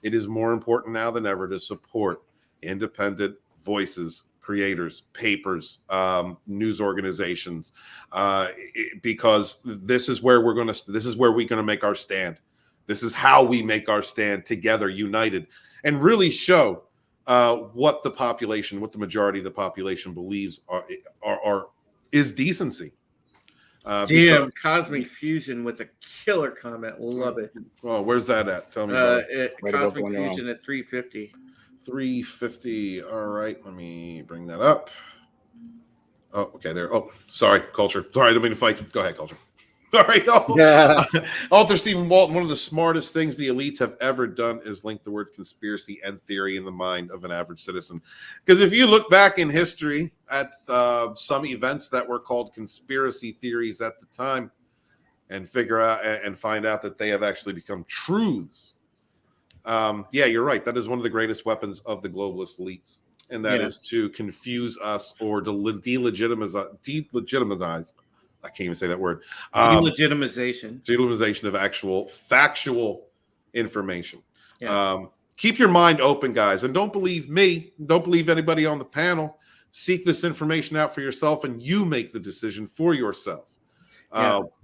S2: It is more important now than ever to support independent voices, creators, papers, news organizations, because this is where we're going to make our stand. This is how we make our stand together, united, and really show what the majority of the population believes is decency.
S8: Damn, Cosmic Fusion with a killer comment. Love it.
S2: Oh, where's that at? Tell me about it.
S8: Cosmic Fusion at 350.
S2: 350. All right, let me bring that up. Oh, okay, there. Oh, sorry, Culture. Sorry, I don't mean to fight. Go ahead, Culture. Sorry. Author Stephen Walton, one of the smartest things the elites have ever done is link the word conspiracy and theory in the mind of an average citizen. Because if you look back in history at some events that were called conspiracy theories at the time, and find out that they have actually become truths. Yeah, you're right. That is one of the greatest weapons of the globalist elites. and that is to confuse us or to delegitimize. I can't even say that word. Delegitimization of actual factual information.
S8: Yeah.
S2: Keep your mind open, guys, and don't believe me. Don't believe anybody on the panel. Seek this information out for yourself, and you make the decision for yourself.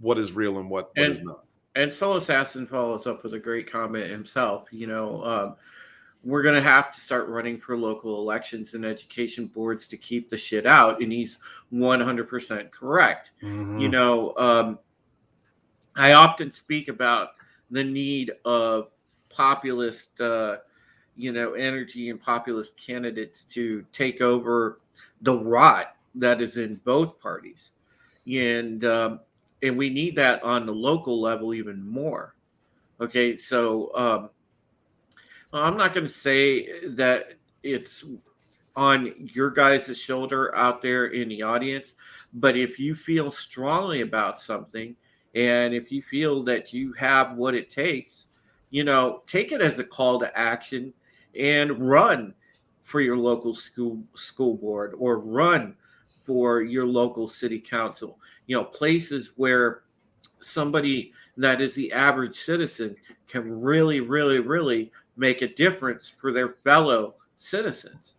S2: What is real and what is not.
S8: And Soul Assassin follows up with a great comment himself. We're going to have to start running for local elections and education boards to keep the shit out. And he's 100% correct.
S9: Mm-hmm.
S8: I often speak about the need of populist, energy and populist candidates to take over the rot that is in both parties. And we need that on the local level even more. Okay, so I'm not going to say that it's on your guys' shoulder out there in the audience, but if you feel strongly about something and if you feel that you have what it takes, take it as a call to action and run for your local school board or run for your local city council. Places where somebody that is the average citizen can really, really, really make a difference for their fellow citizens.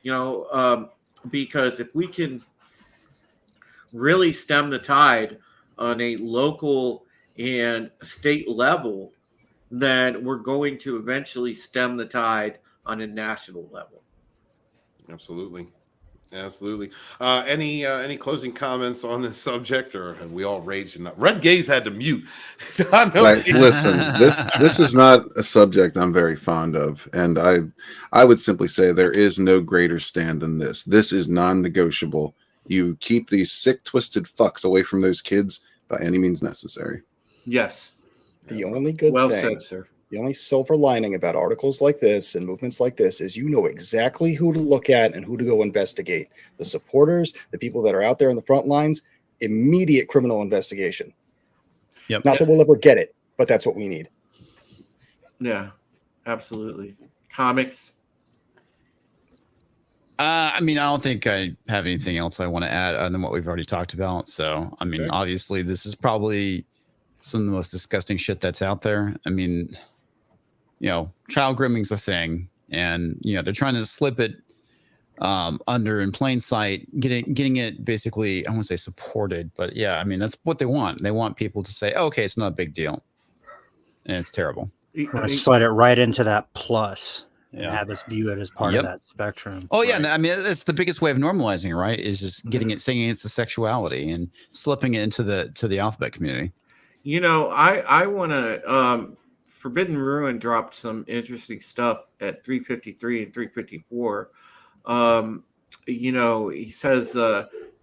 S8: Because if we can really stem the tide on a local and state level, then we're going to eventually stem the tide on a national level.
S2: Absolutely. Any closing comments on this subject, or have we all raged enough? Red Gaze had to mute.
S11: Listen, this is not a subject I'm very fond of, and I would simply say there is no greater stand than this. This is non-negotiable. You keep these sick, twisted fucks away from those kids by any means necessary.
S8: Yes.
S7: The only good thing,
S8: said, sir.
S7: The only silver lining about articles like this and movements like this is you know exactly who to look at and who to go investigate. The supporters, the people that are out there in the front lines, immediate criminal investigation.
S3: Yep.
S7: Not that we'll ever get it, but that's what we need.
S8: Yeah, absolutely. Comics.
S3: I don't think I have anything else I want to add other than what we've already talked about. So, obviously, this is probably some of the most disgusting shit that's out there. Child grooming's a thing, and they're trying to slip it under in plain sight, getting it basically, I won't say supported, but yeah, that's what they want. They want people to say, okay, it's not a big deal, and it's terrible.
S9: I slide it right into that plus and have us view it as part of that spectrum.
S3: Oh yeah, right. That's the biggest way of normalizing, right? Is just getting it, saying it's a sexuality and slipping it into the alphabet community.
S8: I want to. Forbidden Ruin dropped some interesting stuff at 353 and 354. He says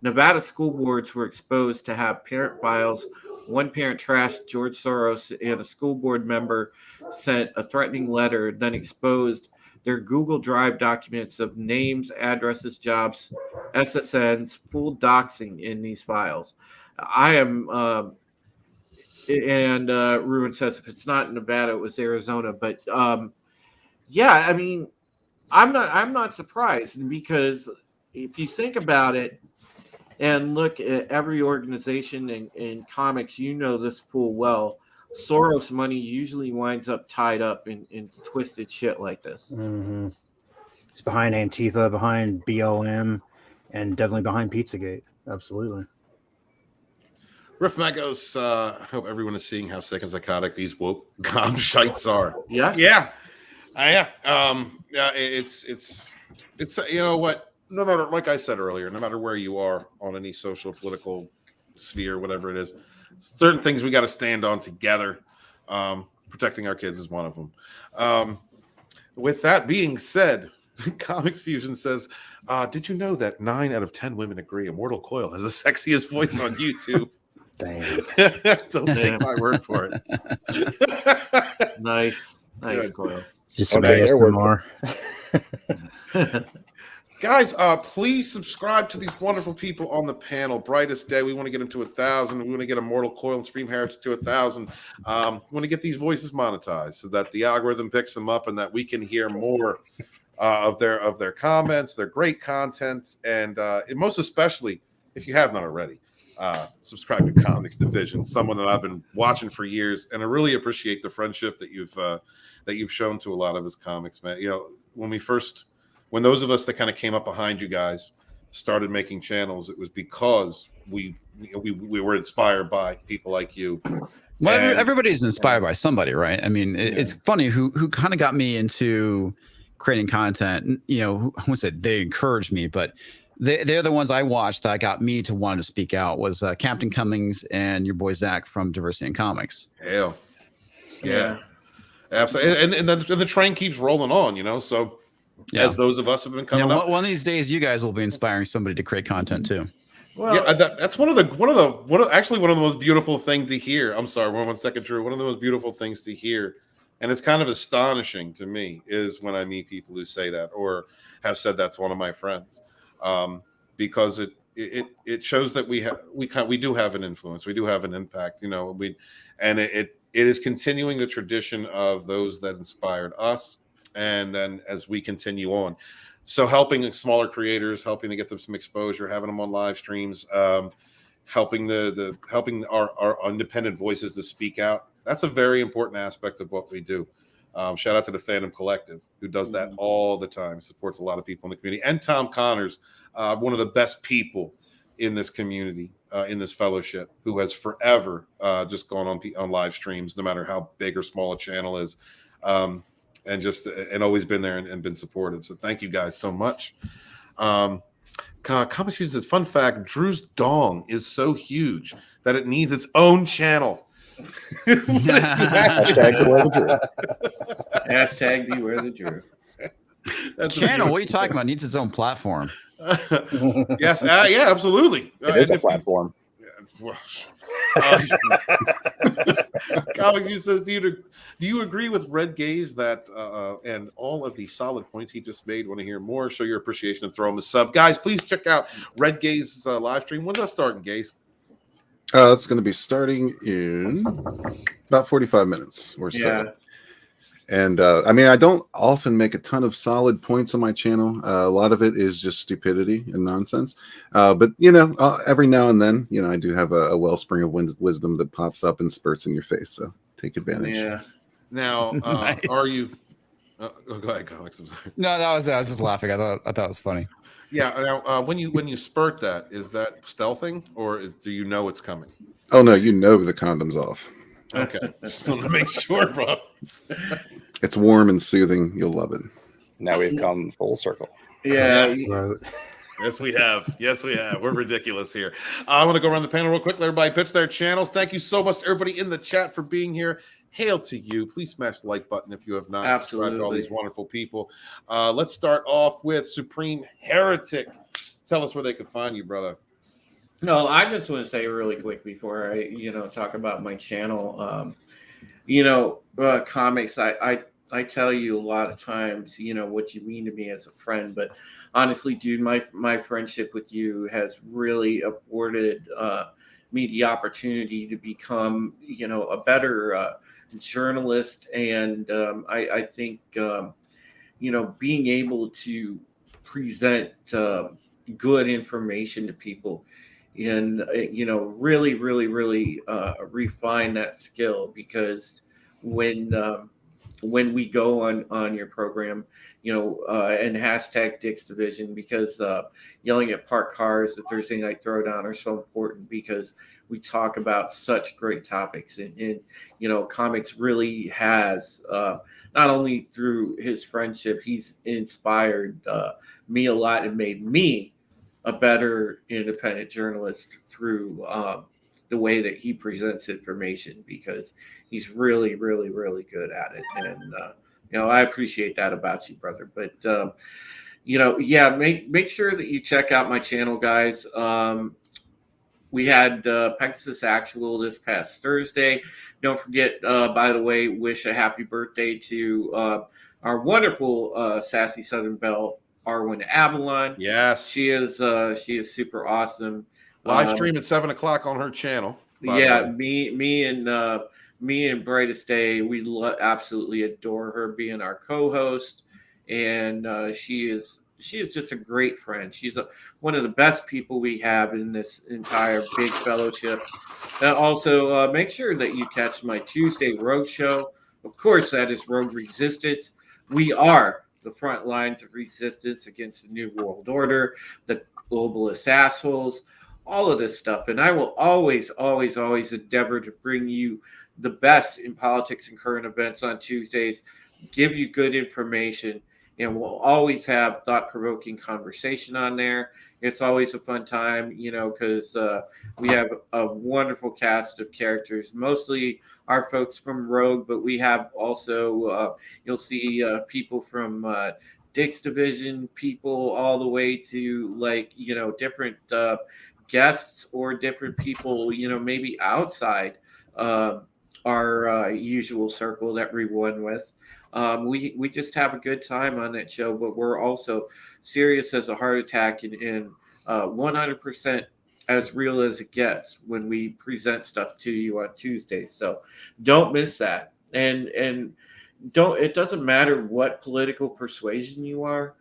S8: Nevada school boards were exposed to have parent files. One parent trashed George Soros, and a school board member sent a threatening letter, then exposed their Google Drive documents of names, addresses, jobs, SSNs, full doxing in these files. I am, Ruin says if it's not in Nevada, it was Arizona. But I'm not surprised, because if you think about it and look at every organization in comics, this full well. Soros money usually winds up tied up in twisted shit like this.
S9: Mm-hmm. It's behind Antifa, behind BLM, and definitely behind Pizzagate. Absolutely.
S2: Riff Magos, I hope everyone is seeing how sick and psychotic these woke gobshites are.
S8: Yeah.
S2: It's what, no matter, like I said earlier, no matter where you are on any social, political sphere, whatever it is, certain things we got to stand on together. Protecting our kids is one of them. With that being said, Comics Fusion says, did you know that 9 out of 10 women agree Immortal Coil has the sexiest voice on YouTube?
S9: Dang.
S2: Don't take my word for it.
S8: Nice Coil.
S9: Just some ASMR.
S2: Guys, please subscribe to these wonderful people on the panel. Brightest Day, we want to get them to 1,000. We want to get Immortal Coil and Stream Heritage to 1,000. We want to get these voices monetized so that the algorithm picks them up and that we can hear more of their comments, their great content, and most especially if you have not already, subscribe to Comics Division, someone that I've been watching for years, and I really appreciate the friendship that you've shown to a lot of his comics, man. You know, when those of us that kind of came up behind you guys started making channels, it was because we were inspired by people like you.
S3: Well, everybody's inspired by somebody, right? I mean, it's funny who kind of got me into creating content. You know, I won't say they encouraged me, but they're the ones I watched that got me to want to speak out. Was Captain Cummings and your boy Zach from Diversity in Comics.
S2: Hell, yeah. Absolutely. And the train keeps rolling on, you know. So as those of us have been coming up,
S3: one of these days, you guys will be inspiring somebody to create content too.
S2: Well, that's one of the most beautiful things to hear. I'm sorry, one second, Drew. One of the most beautiful things to hear, and it's kind of astonishing to me, is when I meet people who say that or have said that to one of my friends, because it shows that we do have an influence, we do have an impact, you know. It is continuing the tradition of those that inspired us, and then as we continue on. So helping smaller creators, helping to get them some exposure, having them on live streams, helping helping our independent voices to speak out. That's a very important aspect of what we do. Shout out to the Fandom Collective, who does that all the time, supports a lot of people in the community. And Tom Connors, one of the best people in this community, in this fellowship, who has forever just gone on live streams, no matter how big or small a channel is. And always been there and been supportive. So thank you guys so much. Comics uses fun fact: Drew's dong is so huge that it needs its own channel.
S7: Hashtag beware the Drew.
S8: Hashtag beware the Drew.
S2: That's
S3: Channel? What are you talking about? It needs its own platform.
S2: Yes, yeah, absolutely.
S7: It is a platform.
S2: Comics says, do you agree with Red Gaze that and all of the solid points he just made? Want to hear more? Show your appreciation and throw him a sub, guys. Please check out Red Gaze's live stream. When's that starting, Gaze?
S11: It's going to be starting in about 45 minutes or so.
S8: Yeah.
S11: And I mean, I don't often make a ton of solid points on my channel. A lot of it is just stupidity and nonsense. But, you know, every now and then, you know, I do have a wellspring of wisdom that pops up and spurts in your face. So take advantage.
S8: Yeah.
S2: Now,
S3: Nice.
S2: Are you? Go ahead, Comics. I'm sorry.
S3: No, I was just laughing. I thought it was funny.
S2: Yeah. Now, when you spurt that, is that stealthing or do you know it's coming?
S11: Oh, no, you know the condom's off.
S2: Okay. Just want to make sure, bro.
S11: It's warm and soothing. You'll love it.
S7: Now we've come full circle.
S8: Yeah.
S2: Yes, we have. Yes, we have. We're ridiculous here. I want to go around the panel real quick. Let everybody pitch their channels. Thank you so much to everybody in the chat for being here. Hail to you. Please smash the like button if you have not.
S8: Absolutely.
S2: Subscribed to all these wonderful people. Let's start off with Supreme Heretic. Tell us where they can find you, brother.
S8: No, I just want to say really quick before I, talk about my channel. Comics, I tell you a lot of times, what you mean to me as a friend, but honestly, dude, my friendship with you has really afforded me the opportunity to become, a better journalist. And I think, being able to present good information to people and, really, really, really refine that skill, because when we go on your program, and hashtag Dick's Division, because yelling at parked cars, the Thursday night throwdown are so important, because we talk about such great topics, and Comics really has, not only through his friendship, he's inspired me a lot and made me a better independent journalist through the way that he presents information, because he's really, really, really good at it. And, I appreciate that about you, brother. But, make sure that you check out my channel, guys. We had Pegasus Actual this past Thursday. Don't forget, by the way, wish a happy birthday to our wonderful Sassy Southern Belle, Arwen Avalon.
S2: Yes,
S8: she is super awesome.
S2: Live stream at 7:00 on her channel.
S8: Yeah, me and Brightest Day, we absolutely adore her being our co-host, and she is just a great friend. She's one of the best people we have in this entire big fellowship. And also, make sure that you catch my Tuesday Rogue Show. Of course, that is Rogue Resistance. We are the front lines of resistance against the New World Order, the globalist assholes, all of this stuff. And I will always, always, always endeavor to bring you the best in politics and current events on Tuesdays, give you good information, and we'll always have thought-provoking conversation on there. It's always a fun time, because we have a wonderful cast of characters, mostly our folks from Rogue, but we have also, you'll see people from Dick's Division, people all the way to different guests or different people, maybe outside our usual circle that we run with. We just have a good time on that show, but we're also serious as a heart attack and 100% as real as it gets when we present stuff to you on Tuesdays. So don't miss that. And it doesn't matter what political persuasion you are,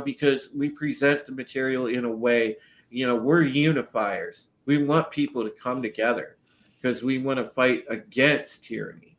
S8: because we present the material in a way, we're unifiers. We want people to come together because we want to fight against tyranny.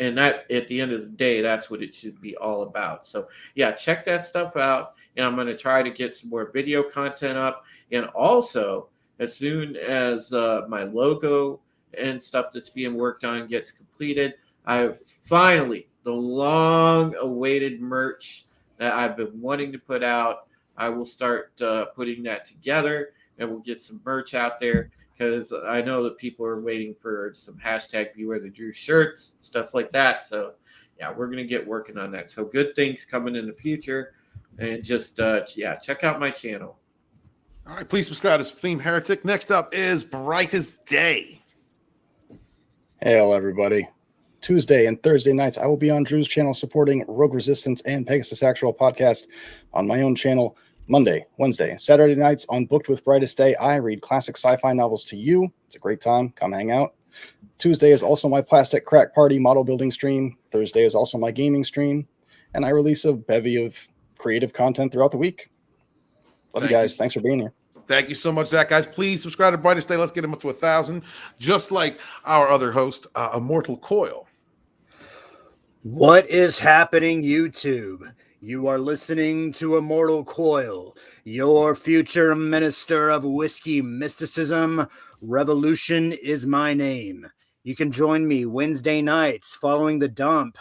S8: And that, at the end of the day, that's what it should be all about. So, yeah, check that stuff out. And I'm going to try to get some more video content up. And also, as soon as my logo and stuff that's being worked on gets completed, I finally, the long-awaited merch that I've been wanting to put out, I will start putting that together, and we'll get some merch out there. Because I know that people are waiting for some hashtag Beware the Drew shirts, stuff like that. So, yeah, we're going to get working on that. So, good things coming in the future. And just, check out my channel.
S2: All right, please subscribe to Theme Heretic. Next up is Brightest Day.
S7: Hail, everybody. Tuesday and Thursday nights, I will be on Drew's channel supporting Rogue Resistance and Pegasus Actual podcast on my own channel. Monday, Wednesday, Saturday nights on Booked with Brightest Day, I read classic sci-fi novels to you. It's a great time. Come hang out. Tuesday is also my Plastic Crack Party model building stream. Thursday is also my gaming stream. And I release a bevy of creative content throughout the week. Love you guys. Thanks for being here.
S2: Thank you so much, Zach. Guys, please subscribe to Brightest Day. Let's get him up to 1,000. Just like our other host, Immortal Coil.
S9: What is happening, YouTube? You are listening to Immortal Coil, your future minister of whiskey mysticism. Revolution is my name. You can join me Wednesday nights following the dump,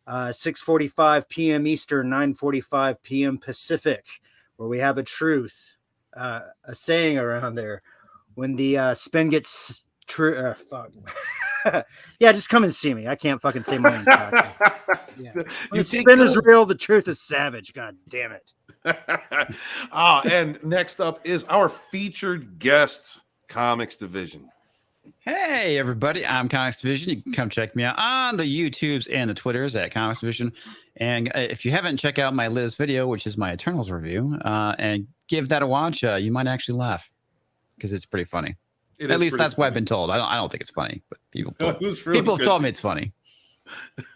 S9: 6:45 p.m. Eastern, 9:45 p.m. Pacific, where we have a truth, a saying around there. When the spin gets true, fuck. Yeah, just come and see me. I can't fucking say my own podcast. Yeah. The spin is real, the truth is savage. God damn it.
S2: And next up is our featured guest, Comics Division.
S3: Hey, everybody. I'm Comics Division. You can come check me out on the YouTubes and the Twitters at Comics Division. And if you haven't, check out my latest video, which is my Eternals review, and give that a watch. You might actually laugh because it's pretty funny. At least that's what I've been told. I don't think it's funny, but people have told me it's funny.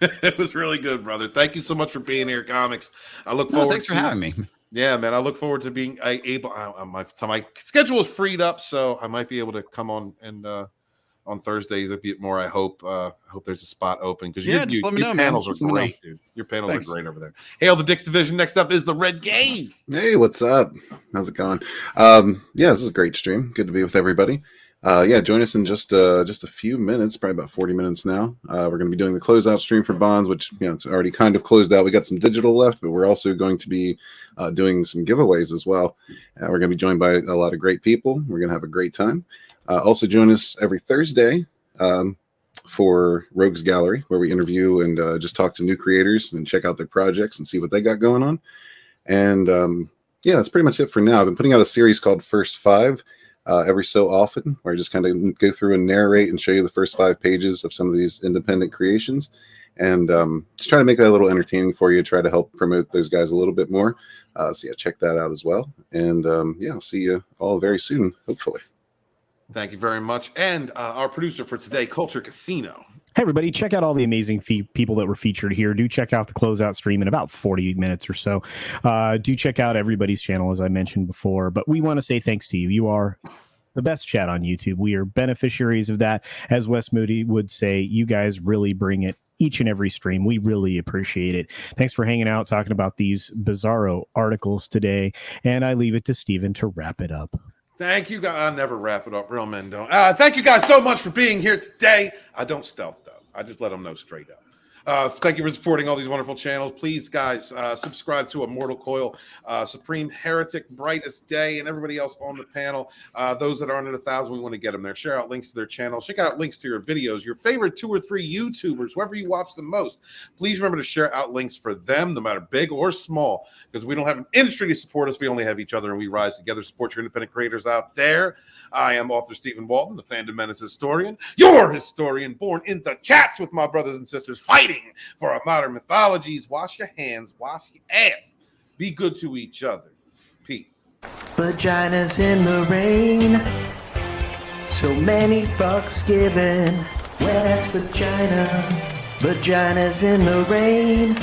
S2: It was really good, brother. Thank you so much for being here, Comics. I look forward.
S3: Thanks for having me.
S2: Yeah, man. I look forward to being able. My schedule is freed up, so I might be able to come on and on Thursdays a bit more. I hope there's a spot open because your panels are great, dude. Your panels are great over there. Hail the Dix Division. Next up is the Red Gaze.
S11: Hey, what's up? How's it going? This is a great stream. Good to be with everybody. Join us in just a few minutes, probably about 40 minutes now. We're going to be doing the closeout stream for Bonds, which it's already kind of closed out. We got some digital left, but we're also going to be doing some giveaways as well. We're going to be joined by a lot of great people. We're going to have a great time. Also join us every Thursday for Rogues Gallery, where we interview and just talk to new creators and check out their projects and see what they got going on. And that's pretty much it for now. I've been putting out a series called First Five. Every so often, where I just kind of go through and narrate and show you the first 5 pages of some of these independent creations, and just try to make that a little entertaining for you, try to help promote those guys a little bit more. Check that out as well. And I'll see you all very soon, hopefully.
S2: Thank you very much. And our producer for today, Culture Casino.
S1: Hey, everybody, check out all the amazing people that were featured here. Do check out the closeout stream in about 40 minutes or so. Do check out everybody's channel, as I mentioned before. But we want to say thanks to you. You are the best chat on YouTube. We are beneficiaries of that. As Wes Moody would say, you guys really bring it each and every stream. We really appreciate it. Thanks for hanging out, talking about these bizarro articles today. And I leave it to Steven to wrap it up.
S2: Thank you, guys. I never wrap it up. Real men don't. Thank you guys so much for being here today. I don't stealth, though. I just let them know straight up. Thank you for supporting all these wonderful channels. Please, guys, subscribe to Immortal Coil, Supreme Heretic, Brightest Day, and everybody else on the panel. Those that aren't at 1,000, we want to get them there. Share out links to their channels. Check out links to your videos, your favorite 2 or 3 YouTubers, whoever you watch the most. Please remember to share out links for them, no matter big or small, because we don't have an industry to support us. We only have each other, and we rise together. Support your independent creators out there. I am author Stephen Walton, the Fandom Menace historian, your historian, born in the chats with my brothers and sisters, fighting for our modern mythologies. Wash your hands, wash your ass. Be good to each other. Peace.
S17: Vaginas in the rain. So many fucks given. Wet ass vagina. Vaginas in the rain.